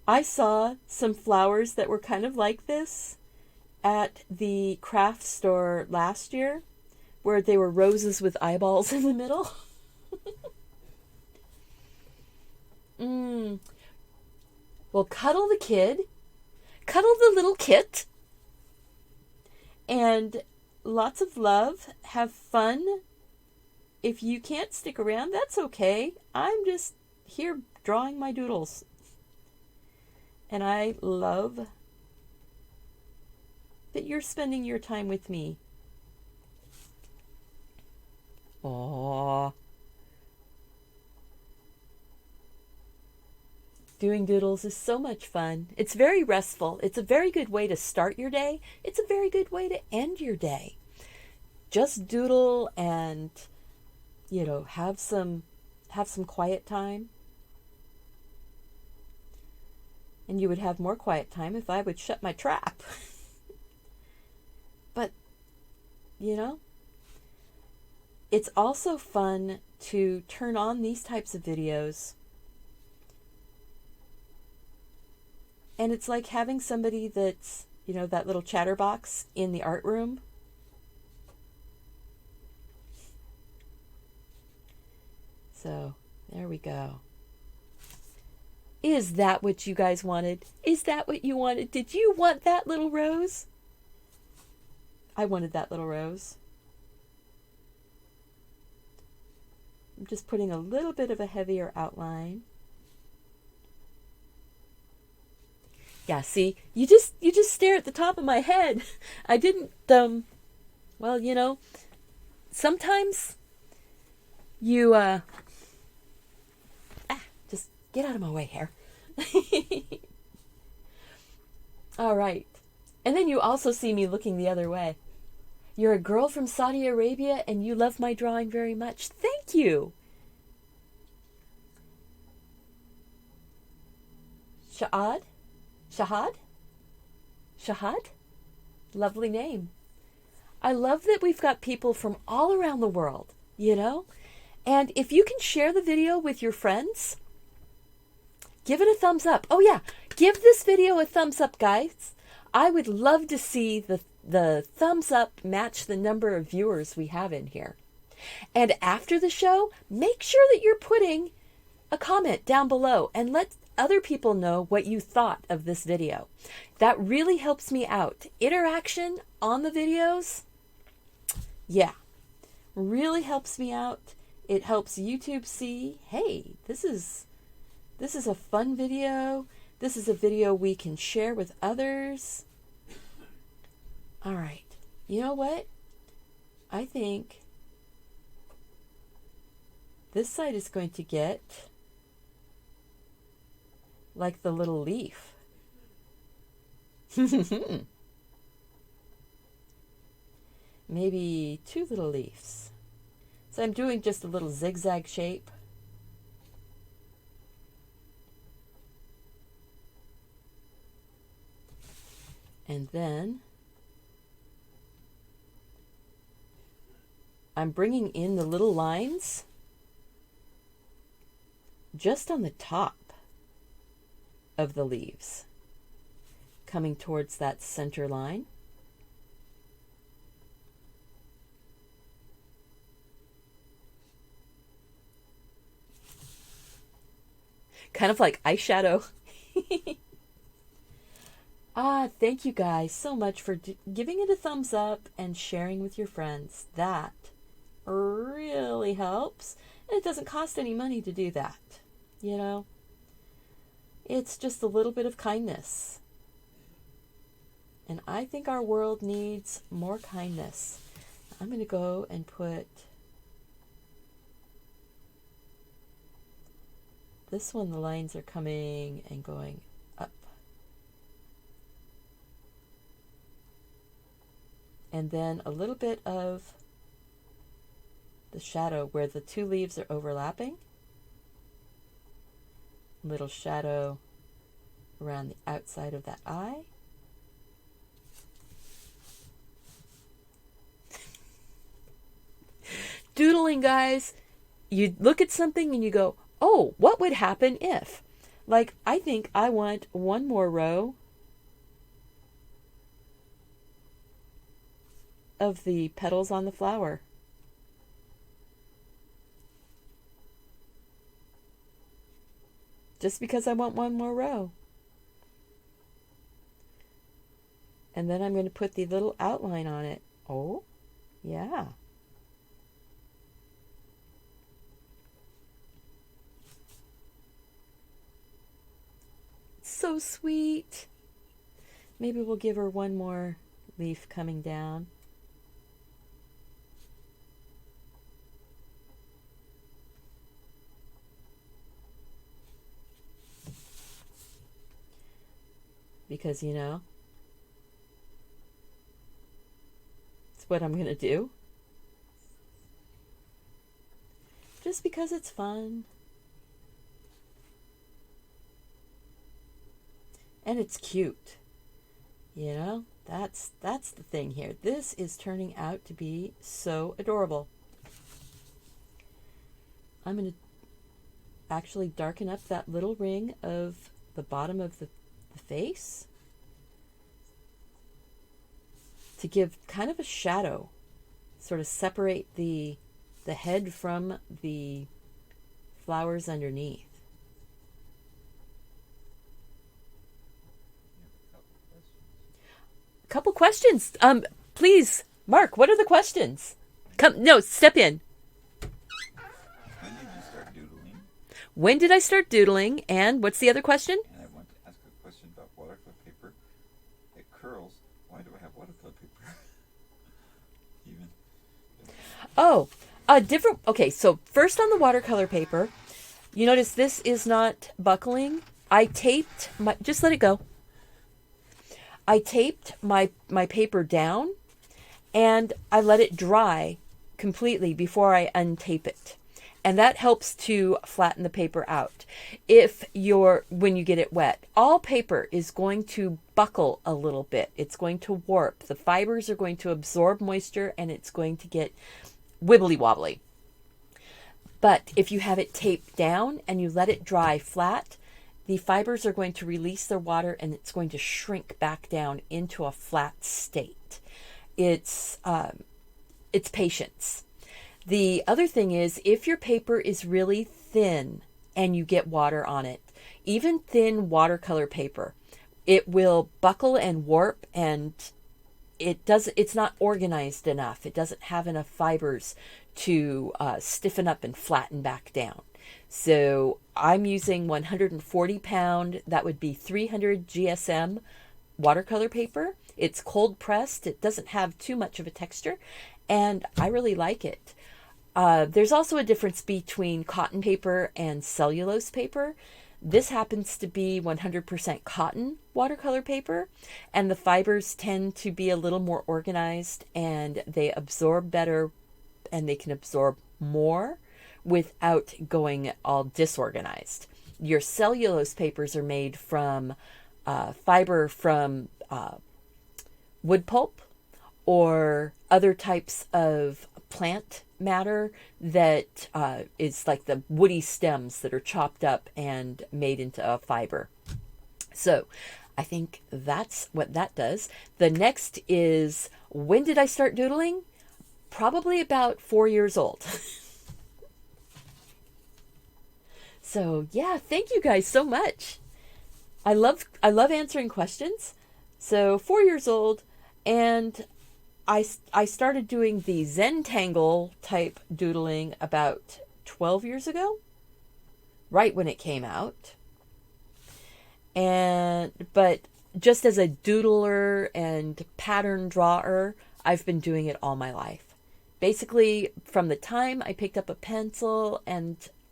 I saw some flowers that were kind of like this at the craft store last year, where they were roses with eyeballs in the middle. Well, cuddle the little kit, and lots of love. Have fun. If you can't stick around, that's okay. I'm just here drawing my doodles. And I love that you're spending your time with me. Aww. Doing doodles is so much fun. It's very restful. It's a very good way to start your day. It's a very good way to end your day. Just doodle and, have some quiet time. And you would have more quiet time if I would shut my trap. But, it's also fun to turn on these types of videos. And it's like having somebody that's, that little chatterbox in the art room. So, there we go. Is that what you guys wanted? Is that what you wanted? Did you want that little rose? I wanted that little rose. I'm just putting a little bit of a heavier outline. Yeah, see, you just stare at the top of my head. I didn't, sometimes you, just get out of my way here. All right. And then you also see me looking the other way. You're a girl from Saudi Arabia and you love my drawing very much. Thank you. Shahad? Shahad? Lovely name. I love that we've got people from all around the world, And if you can share the video with your friends, give it a thumbs up. Oh yeah, give this video a thumbs up, guys. I would love to see the thumbs up match the number of viewers we have in here. And after the show, make sure that you're putting a comment down below and let other people know what you thought of this video. That really helps me out. Interaction on the videos, yeah, really helps me out. It helps YouTube see, hey, this is a fun video. This is a video we can share with others. All right. You know what? I think this side is going to get like the little leaf. Maybe 2 little leaves. So I'm doing just a little zigzag shape. And then I'm bringing in the little lines just on the top of the leaves, coming towards that center line. Kind of like eyeshadow. Thank you guys so much for giving it a thumbs up and sharing with your friends. That really helps. And it doesn't cost any money to do that. It's just a little bit of kindness. And I think our world needs more kindness. I'm going to go and put this one, the lines are coming and going up. And then a little bit of the shadow where the 2 leaves are overlapping. Little shadow around the outside of that eye. Doodling, guys, you look at something and you go, oh, what would happen if? Like, I think I want one more row of the petals on the flower. Just because I want one more row. And then I'm going to put the little outline on it. Oh, Yeah. So sweet. Maybe we'll give her one more leaf coming down. Because, it's what I'm going to do. Just because it's fun. And it's cute. That's the thing here. This is turning out to be so adorable. I'm going to actually darken up that little ring of the bottom of the face to give kind of a shadow, sort of separate the head from the flowers underneath. Couple questions. Please, Mark, what are the questions? Step in. When did you start doodling? When did I start doodling? And what's the other question? And I want to ask a question about watercolor paper. It curls. Why do I have watercolor paper? Even. Oh, different. Okay, so first on the watercolor paper, you notice this is not buckling. I taped my. Just let it go. I taped my paper down, and I let it dry completely before I untape it. And that helps to flatten the paper out. When you get it wet, all paper is going to buckle a little bit. It's going to warp. The fibers are going to absorb moisture and it's going to get wibbly wobbly. But if you have it taped down and you let it dry flat, the fibers are going to release their water and it's going to shrink back down into a flat state. It's patience. The other thing is, if your paper is really thin and you get water on it, even thin watercolor paper, it will buckle and warp, and it's not organized enough. It doesn't have enough fibers to stiffen up and flatten back down. So I'm using 140 pound, that would be 300 GSM watercolor paper. It's cold pressed. It doesn't have too much of a texture, and I really like it. There's also a difference between cotton paper and cellulose paper. This happens to be 100% cotton watercolor paper, and the fibers tend to be a little more organized and they absorb better and they can absorb more without going all disorganized. Your cellulose papers are made from fiber from wood pulp or other types of plant matter that is like the woody stems that are chopped up and made into a fiber. So I think that's what that does. The next is, when did I start doodling? Probably about 4 years old. So yeah, thank you guys so much. I love answering questions. So 4 years old, and I started doing the Zentangle type doodling about 12 years ago, right when it came out. But just as a doodler and pattern drawer, I've been doing it all my life. Basically, from the time I picked up a pencil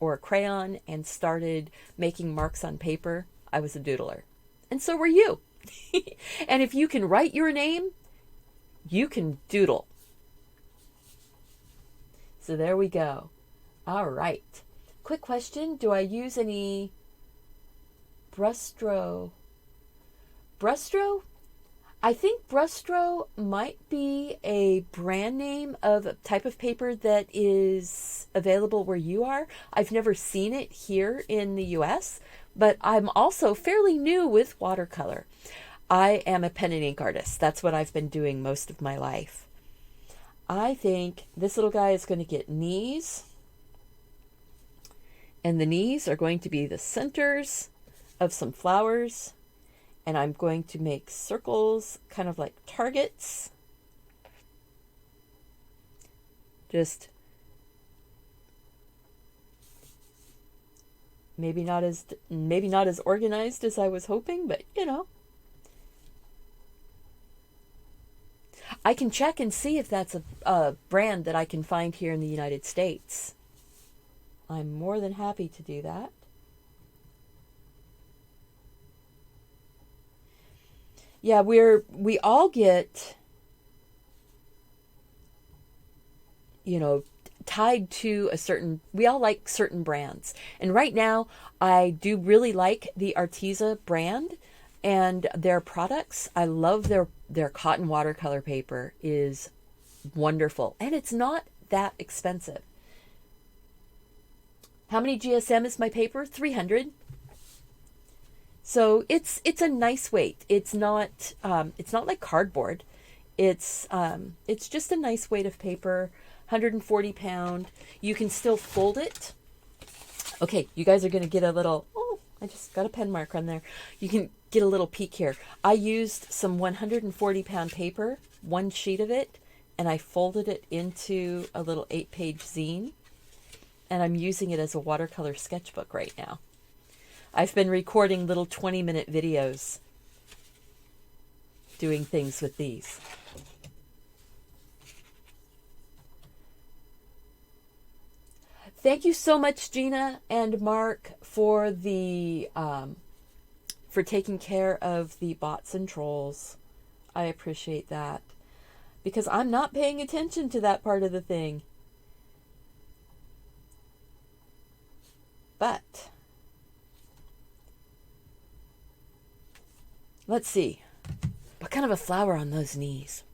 or a crayon and started making marks on paper, I was a doodler. And so were you. And if you can write your name, you can doodle. So there we go. All right. Quick question. Do I use any Brustro? Brustro? I think Brustro might be a brand name of a type of paper that is available where you are. I've never seen it here in the US, but I'm also fairly new with watercolor. I am a pen and ink artist. That's what I've been doing most of my life. I think this little guy is going to get knees. And the knees are going to be the centers of some flowers. And I'm going to make circles, kind of like targets. Just maybe not as organized as I was hoping, but you know. I can check and see if that's a brand that I can find here in the United States. I'm more than happy to do that. Yeah, we all get, you know, tied to a certain, we all like certain brands. And right now, I do really like the Arteza brand and their products. I love their cotton watercolor paper is wonderful. And it's not that expensive. How many GSM is my paper? 300. So it's a nice weight. It's not like cardboard. It's just a nice weight of paper. 140 pound. You can still fold it. Okay, you guys are going to get a little, oh, I just got a pen mark on there. You can get a little peek here. I used some 140 pound paper, one sheet of it, and I folded it into a little 8-page zine. And I'm using it as a watercolor sketchbook right now. I've been recording little 20-minute videos doing things with these. Thank you so much, Gina and Mark, for the for taking care of the bots and trolls. I appreciate that because I'm not paying attention to that part of the thing. But let's see. What kind of a flower on those knees?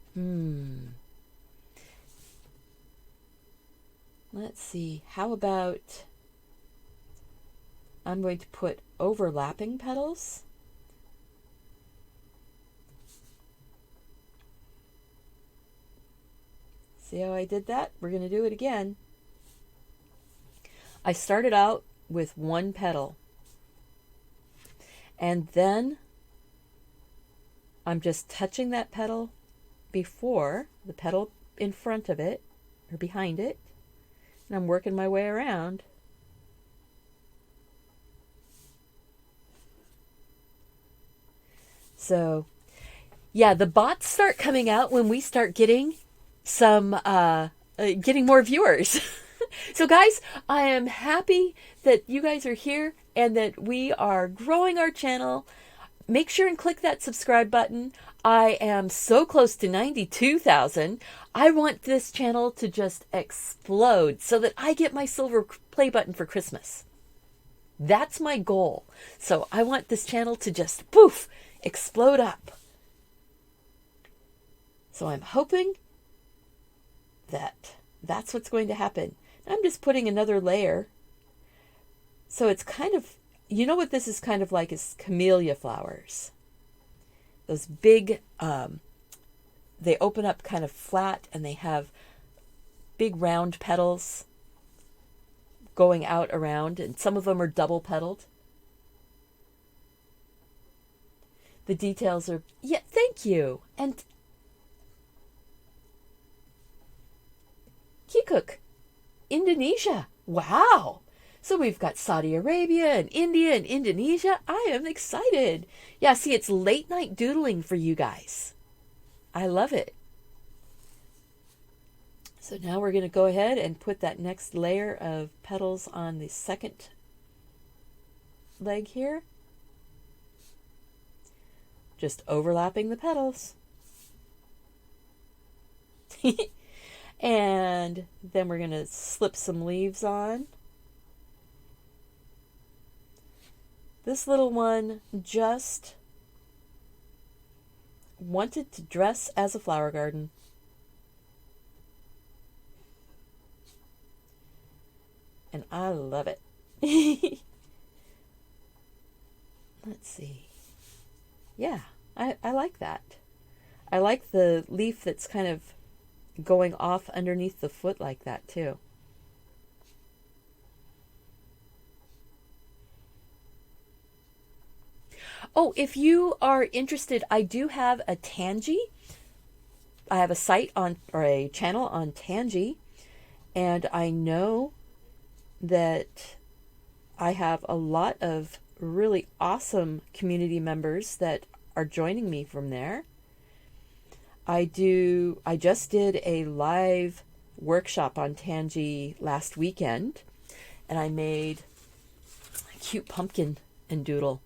Let's see. How about I'm going to put overlapping petals. See how I did that? We're going to do it again. I started out with one petal. And then I'm just touching that petal before the petal in front of it or behind it. And I'm working my way around. So, yeah, the bots start coming out when we start getting getting more viewers. So, guys, I am happy that you guys are here and that we are growing our channel. Make sure and click that subscribe button. I am so close to 92,000. I want this channel to just explode so that I get my silver play button for Christmas. That's my goal. So I want this channel to just poof, explode up. So I'm hoping that that's what's going to happen. I'm just putting another layer. So it's kind of, you know what this is kind of like is camellia flowers. Those big, they open up kind of flat and they have big round petals going out around, and some of them are double petaled. The details are, yeah, thank you. And Kikuk, Indonesia. Wow. So we've got Saudi Arabia and India and Indonesia. I am excited. Yeah, see, it's late night doodling for you guys. I love it. So now we're going to go ahead and put that next layer of petals on the second leg here. Just overlapping the petals. And then we're going to slip some leaves on. This little one just wanted to dress as a flower garden. And I love it. Let's see. Yeah, I like that. I like the leaf that's kind of going off underneath the foot like that too. Oh, if you are interested, I do have a Tangy. I have a site on, or a channel on Tangy. And I know that I have a lot of really awesome community members that are joining me from there. I just did a live workshop on Tangy last weekend, and I made a cute pumpkin and doodle.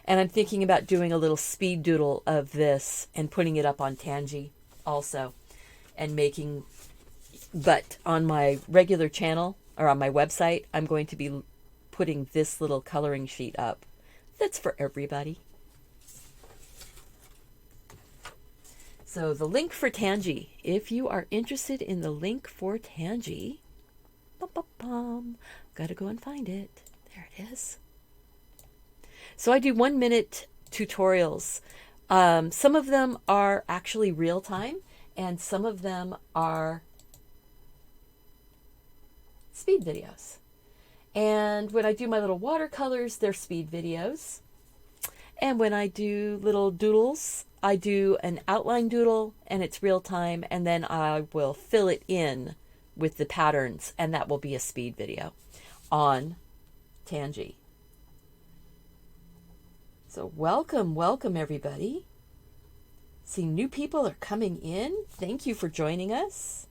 And I'm thinking about doing a little speed doodle of this and putting it up on Tangy also, and but on my regular channel or on my website, I'm going to be putting this little coloring sheet up. That's for everybody. So the link for Tangy, if you are interested in the link for Tangy, gotta go and find it. There it is. So I do 1-minute tutorials. Some of them are actually real time, and some of them are speed videos. And when I do my little watercolors, they're speed videos. And when I do little doodles, I do an outline doodle and it's real time, and then I will fill it in with the patterns, and that will be a speed video on Tangy. So welcome everybody. See, new people are coming in. Thank you for joining us.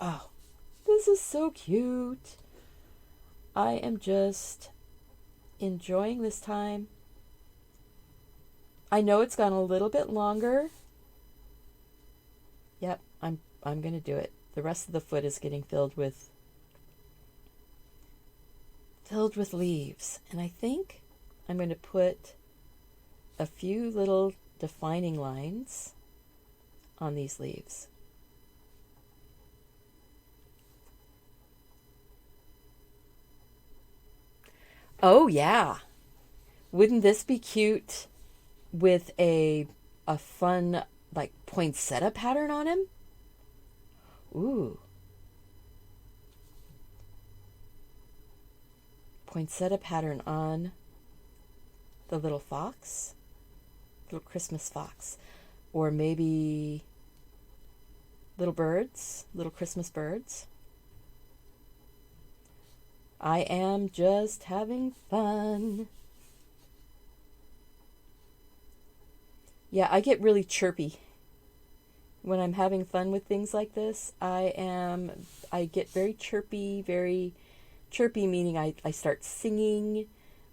Oh, this is so cute. I am just enjoying this time. I know it's gone a little bit longer. Yep, I'm going to do it. The rest of the foot is getting filled with leaves, and I think I'm going to put a few little defining lines on these leaves. Oh yeah. Wouldn't this be cute with a fun like poinsettia pattern on him? Ooh. Poinsettia pattern on the little fox, little Christmas fox, or maybe little birds, little Christmas birds. I am just having fun. Yeah, I get really chirpy when I'm having fun with things like this. I get very chirpy, meaning I start singing,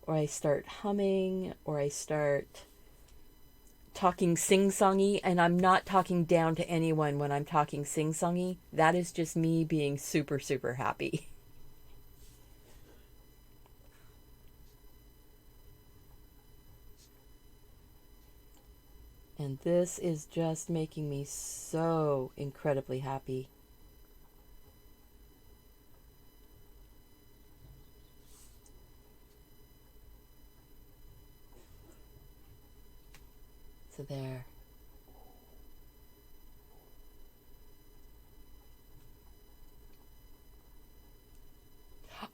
or I start humming, or I start talking sing-songy, and I'm not talking down to anyone when I'm talking sing-songy. That is just me being super, super happy. And this is just making me so incredibly happy. So there.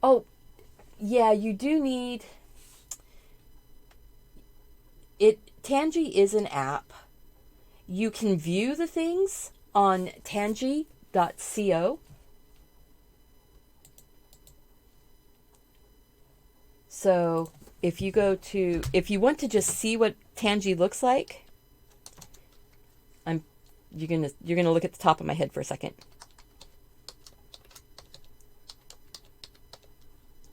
Oh, yeah, you do need it. Tangy is an app. You can view the things on tangy.co. So if you want to just see what Tangy looks like, you're gonna look at the top of my head for a second.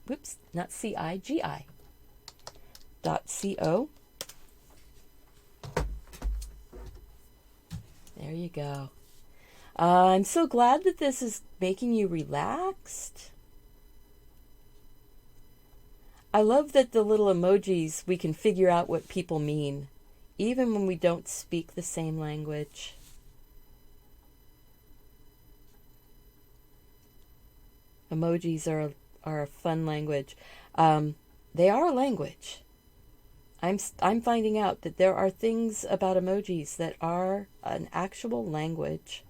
Whoops, not CIGI. .co. There you go. I'm so glad that this is making you relaxed. I love that the little emojis, we can figure out what people mean, even when we don't speak the same language. Emojis are a fun language. They are a language. I'm finding out that there are things about emojis that are an actual language.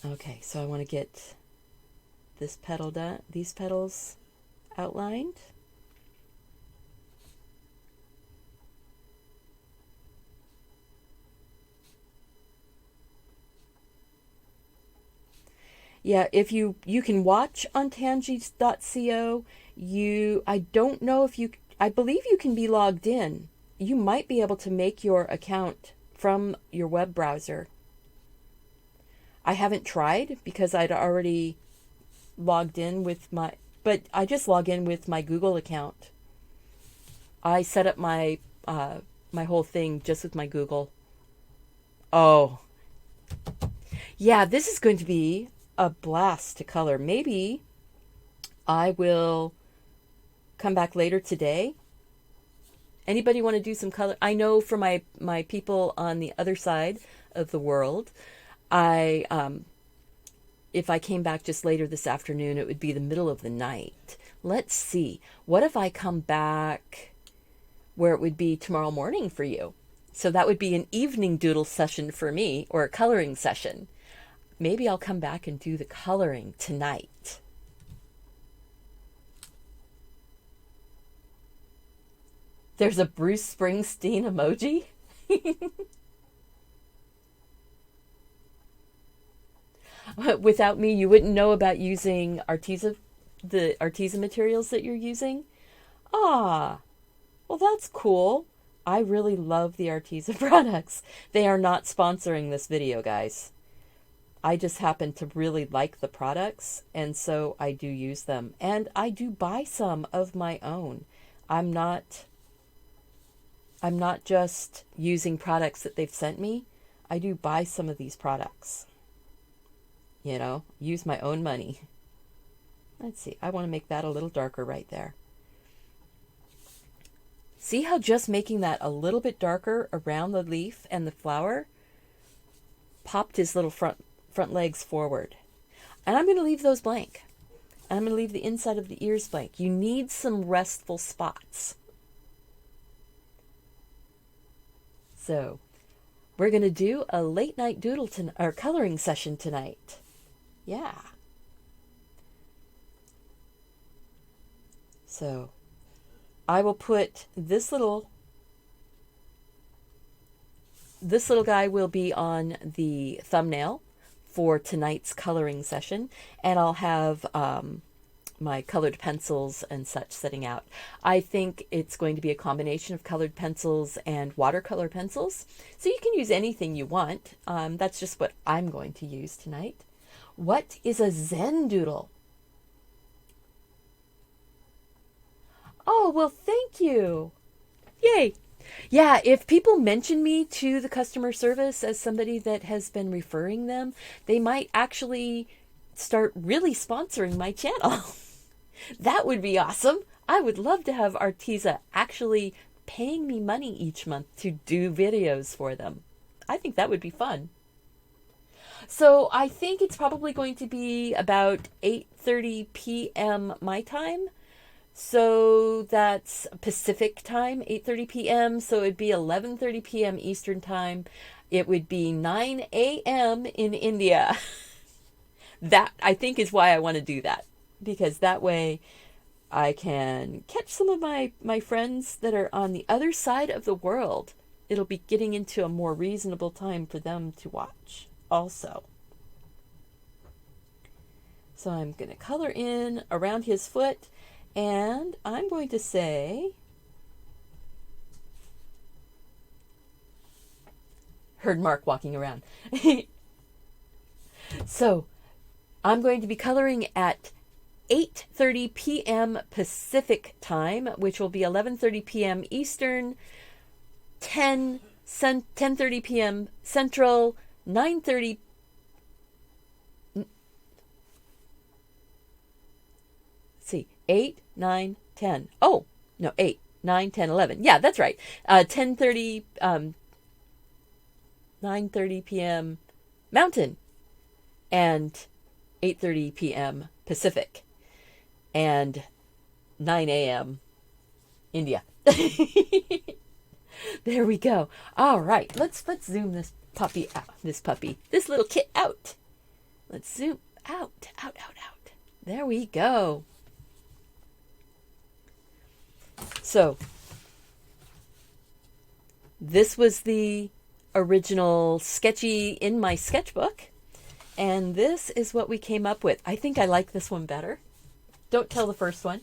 Okay, so I want to get this petal done, these petals outlined. Yeah, if you can watch on tangi.co, I don't know if you, I believe you can be logged in. You might be able to make your account from your web browser. I haven't tried because I'd already logged in with but I just log in with my Google account. I set up my whole thing just with my Google. Oh, yeah, this is going to be a blast to color. Maybe I will come back later today. Anybody want to do some color? I know for my people on the other side of the world, I if I came back just later this afternoon, it would be the middle of the night. Let's see. What if I come back where it would be tomorrow morning for you? So that would be an evening doodle session for me, or a coloring session. Maybe I'll come back and do the coloring tonight. There's a Bruce Springsteen emoji. Without me, you wouldn't know about using the Arteza materials that you're using. Ah, well, that's cool. I really love the Arteza products. They are not sponsoring this video, guys. I just happen to really like the products, and so I do use them. And I do buy some of my own. I'm not just using products that they've sent me. I do buy some of these products. You know, use my own money. Let's see. I want to make that a little darker right there. See how just making that a little bit darker around the leaf and the flower popped his little front legs forward. And I'm going to leave those blank. And I'm going to leave the inside of the ears blank. You need some restful spots. So, we're going to do a late night doodle or coloring session tonight. Yeah. So, I will put this little guy will be on the thumbnail for tonight's coloring session, and I'll have my colored pencils and such setting out. I think it's going to be a combination of colored pencils and watercolor pencils, so you can use anything you want. That's just what I'm going to use tonight. What is a Zen doodle? Oh, well, thank you. Yay. Yeah, if people mention me to the customer service as somebody that has been referring them, they might actually start really sponsoring my channel. That would be awesome. I would love to have Arteza actually paying me money each month to do videos for them. I think that would be fun. So I think it's probably going to be about 8:30 p.m. my time. So that's Pacific time, 8:30 p.m. So it'd be 11:30 p.m. Eastern time. It would be 9 a.m. in India. That, I think, is why I want to do that. Because that way I can catch some of my friends that are on the other side of the world. It'll be getting into a more reasonable time for them to watch also. So I'm going to color in around his foot, and I'm going to say, heard Mark walking around. So I'm going to be coloring at 8:30 p.m. Pacific time, which will be 11:30 p.m. Eastern, 10:30 p.m. Central, 9:30. See, 8, 9, 10. Oh, no, 8, 9, 10, 11. Yeah, that's right. 10:30, 9:30 p.m. Mountain, and 8:30 p.m. Pacific, and 9 a.m. India. There we go. All right, let's zoom this puppy out. This little kit out. Let's zoom out. There we go. So, this was the original sketchy in my sketchbook, And this is what we came up with. I think I like this one better. Don't tell the first one.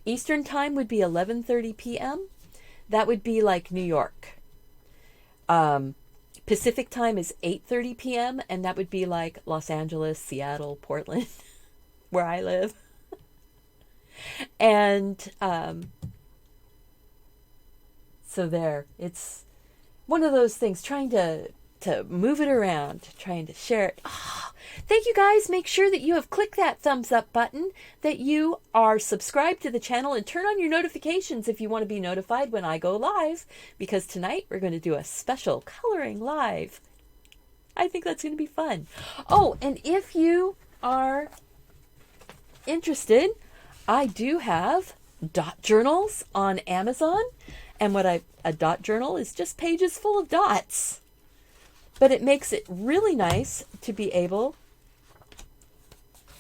Eastern time would be 11:30 p.m. That would be like New York. Pacific time is 8:30 p.m. and that would be like Los Angeles, Seattle, Portland, where I live. And so there, it's one of those things, trying to move it around, trying to share it. Oh, thank you guys. Make sure that you have clicked that thumbs up button, that you are subscribed to the channel, and turn on your notifications if you want to be notified when I go live, because tonight we're going to do a special coloring live. I think that's going to be fun. Oh, and if you are interested, I do have dot journals on Amazon. And a dot journal is just pages full of dots. But it makes it really nice to be able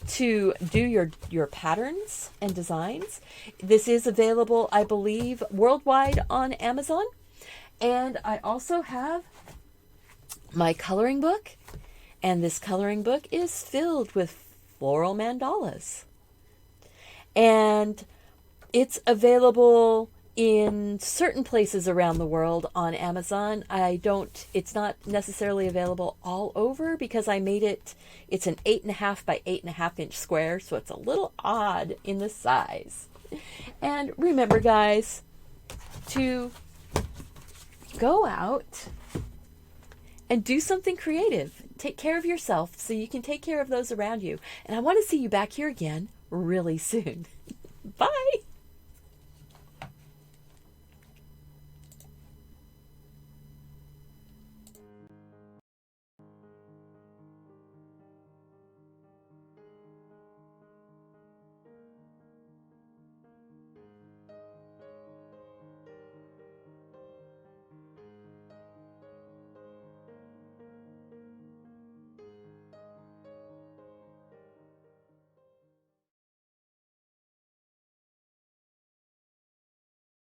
to do your patterns and designs. This is available, I believe, worldwide on Amazon. And I also have my coloring book. And this coloring book is filled with floral mandalas. And it's available in certain places around the world on Amazon. It's not necessarily available all over because I made it's an 8.5 by 8.5 inch square, so it's a little odd in the size. And remember, guys, to go out and do something creative. Take care of yourself so you can take care of those around you. And I want to see you back here again really soon. Bye.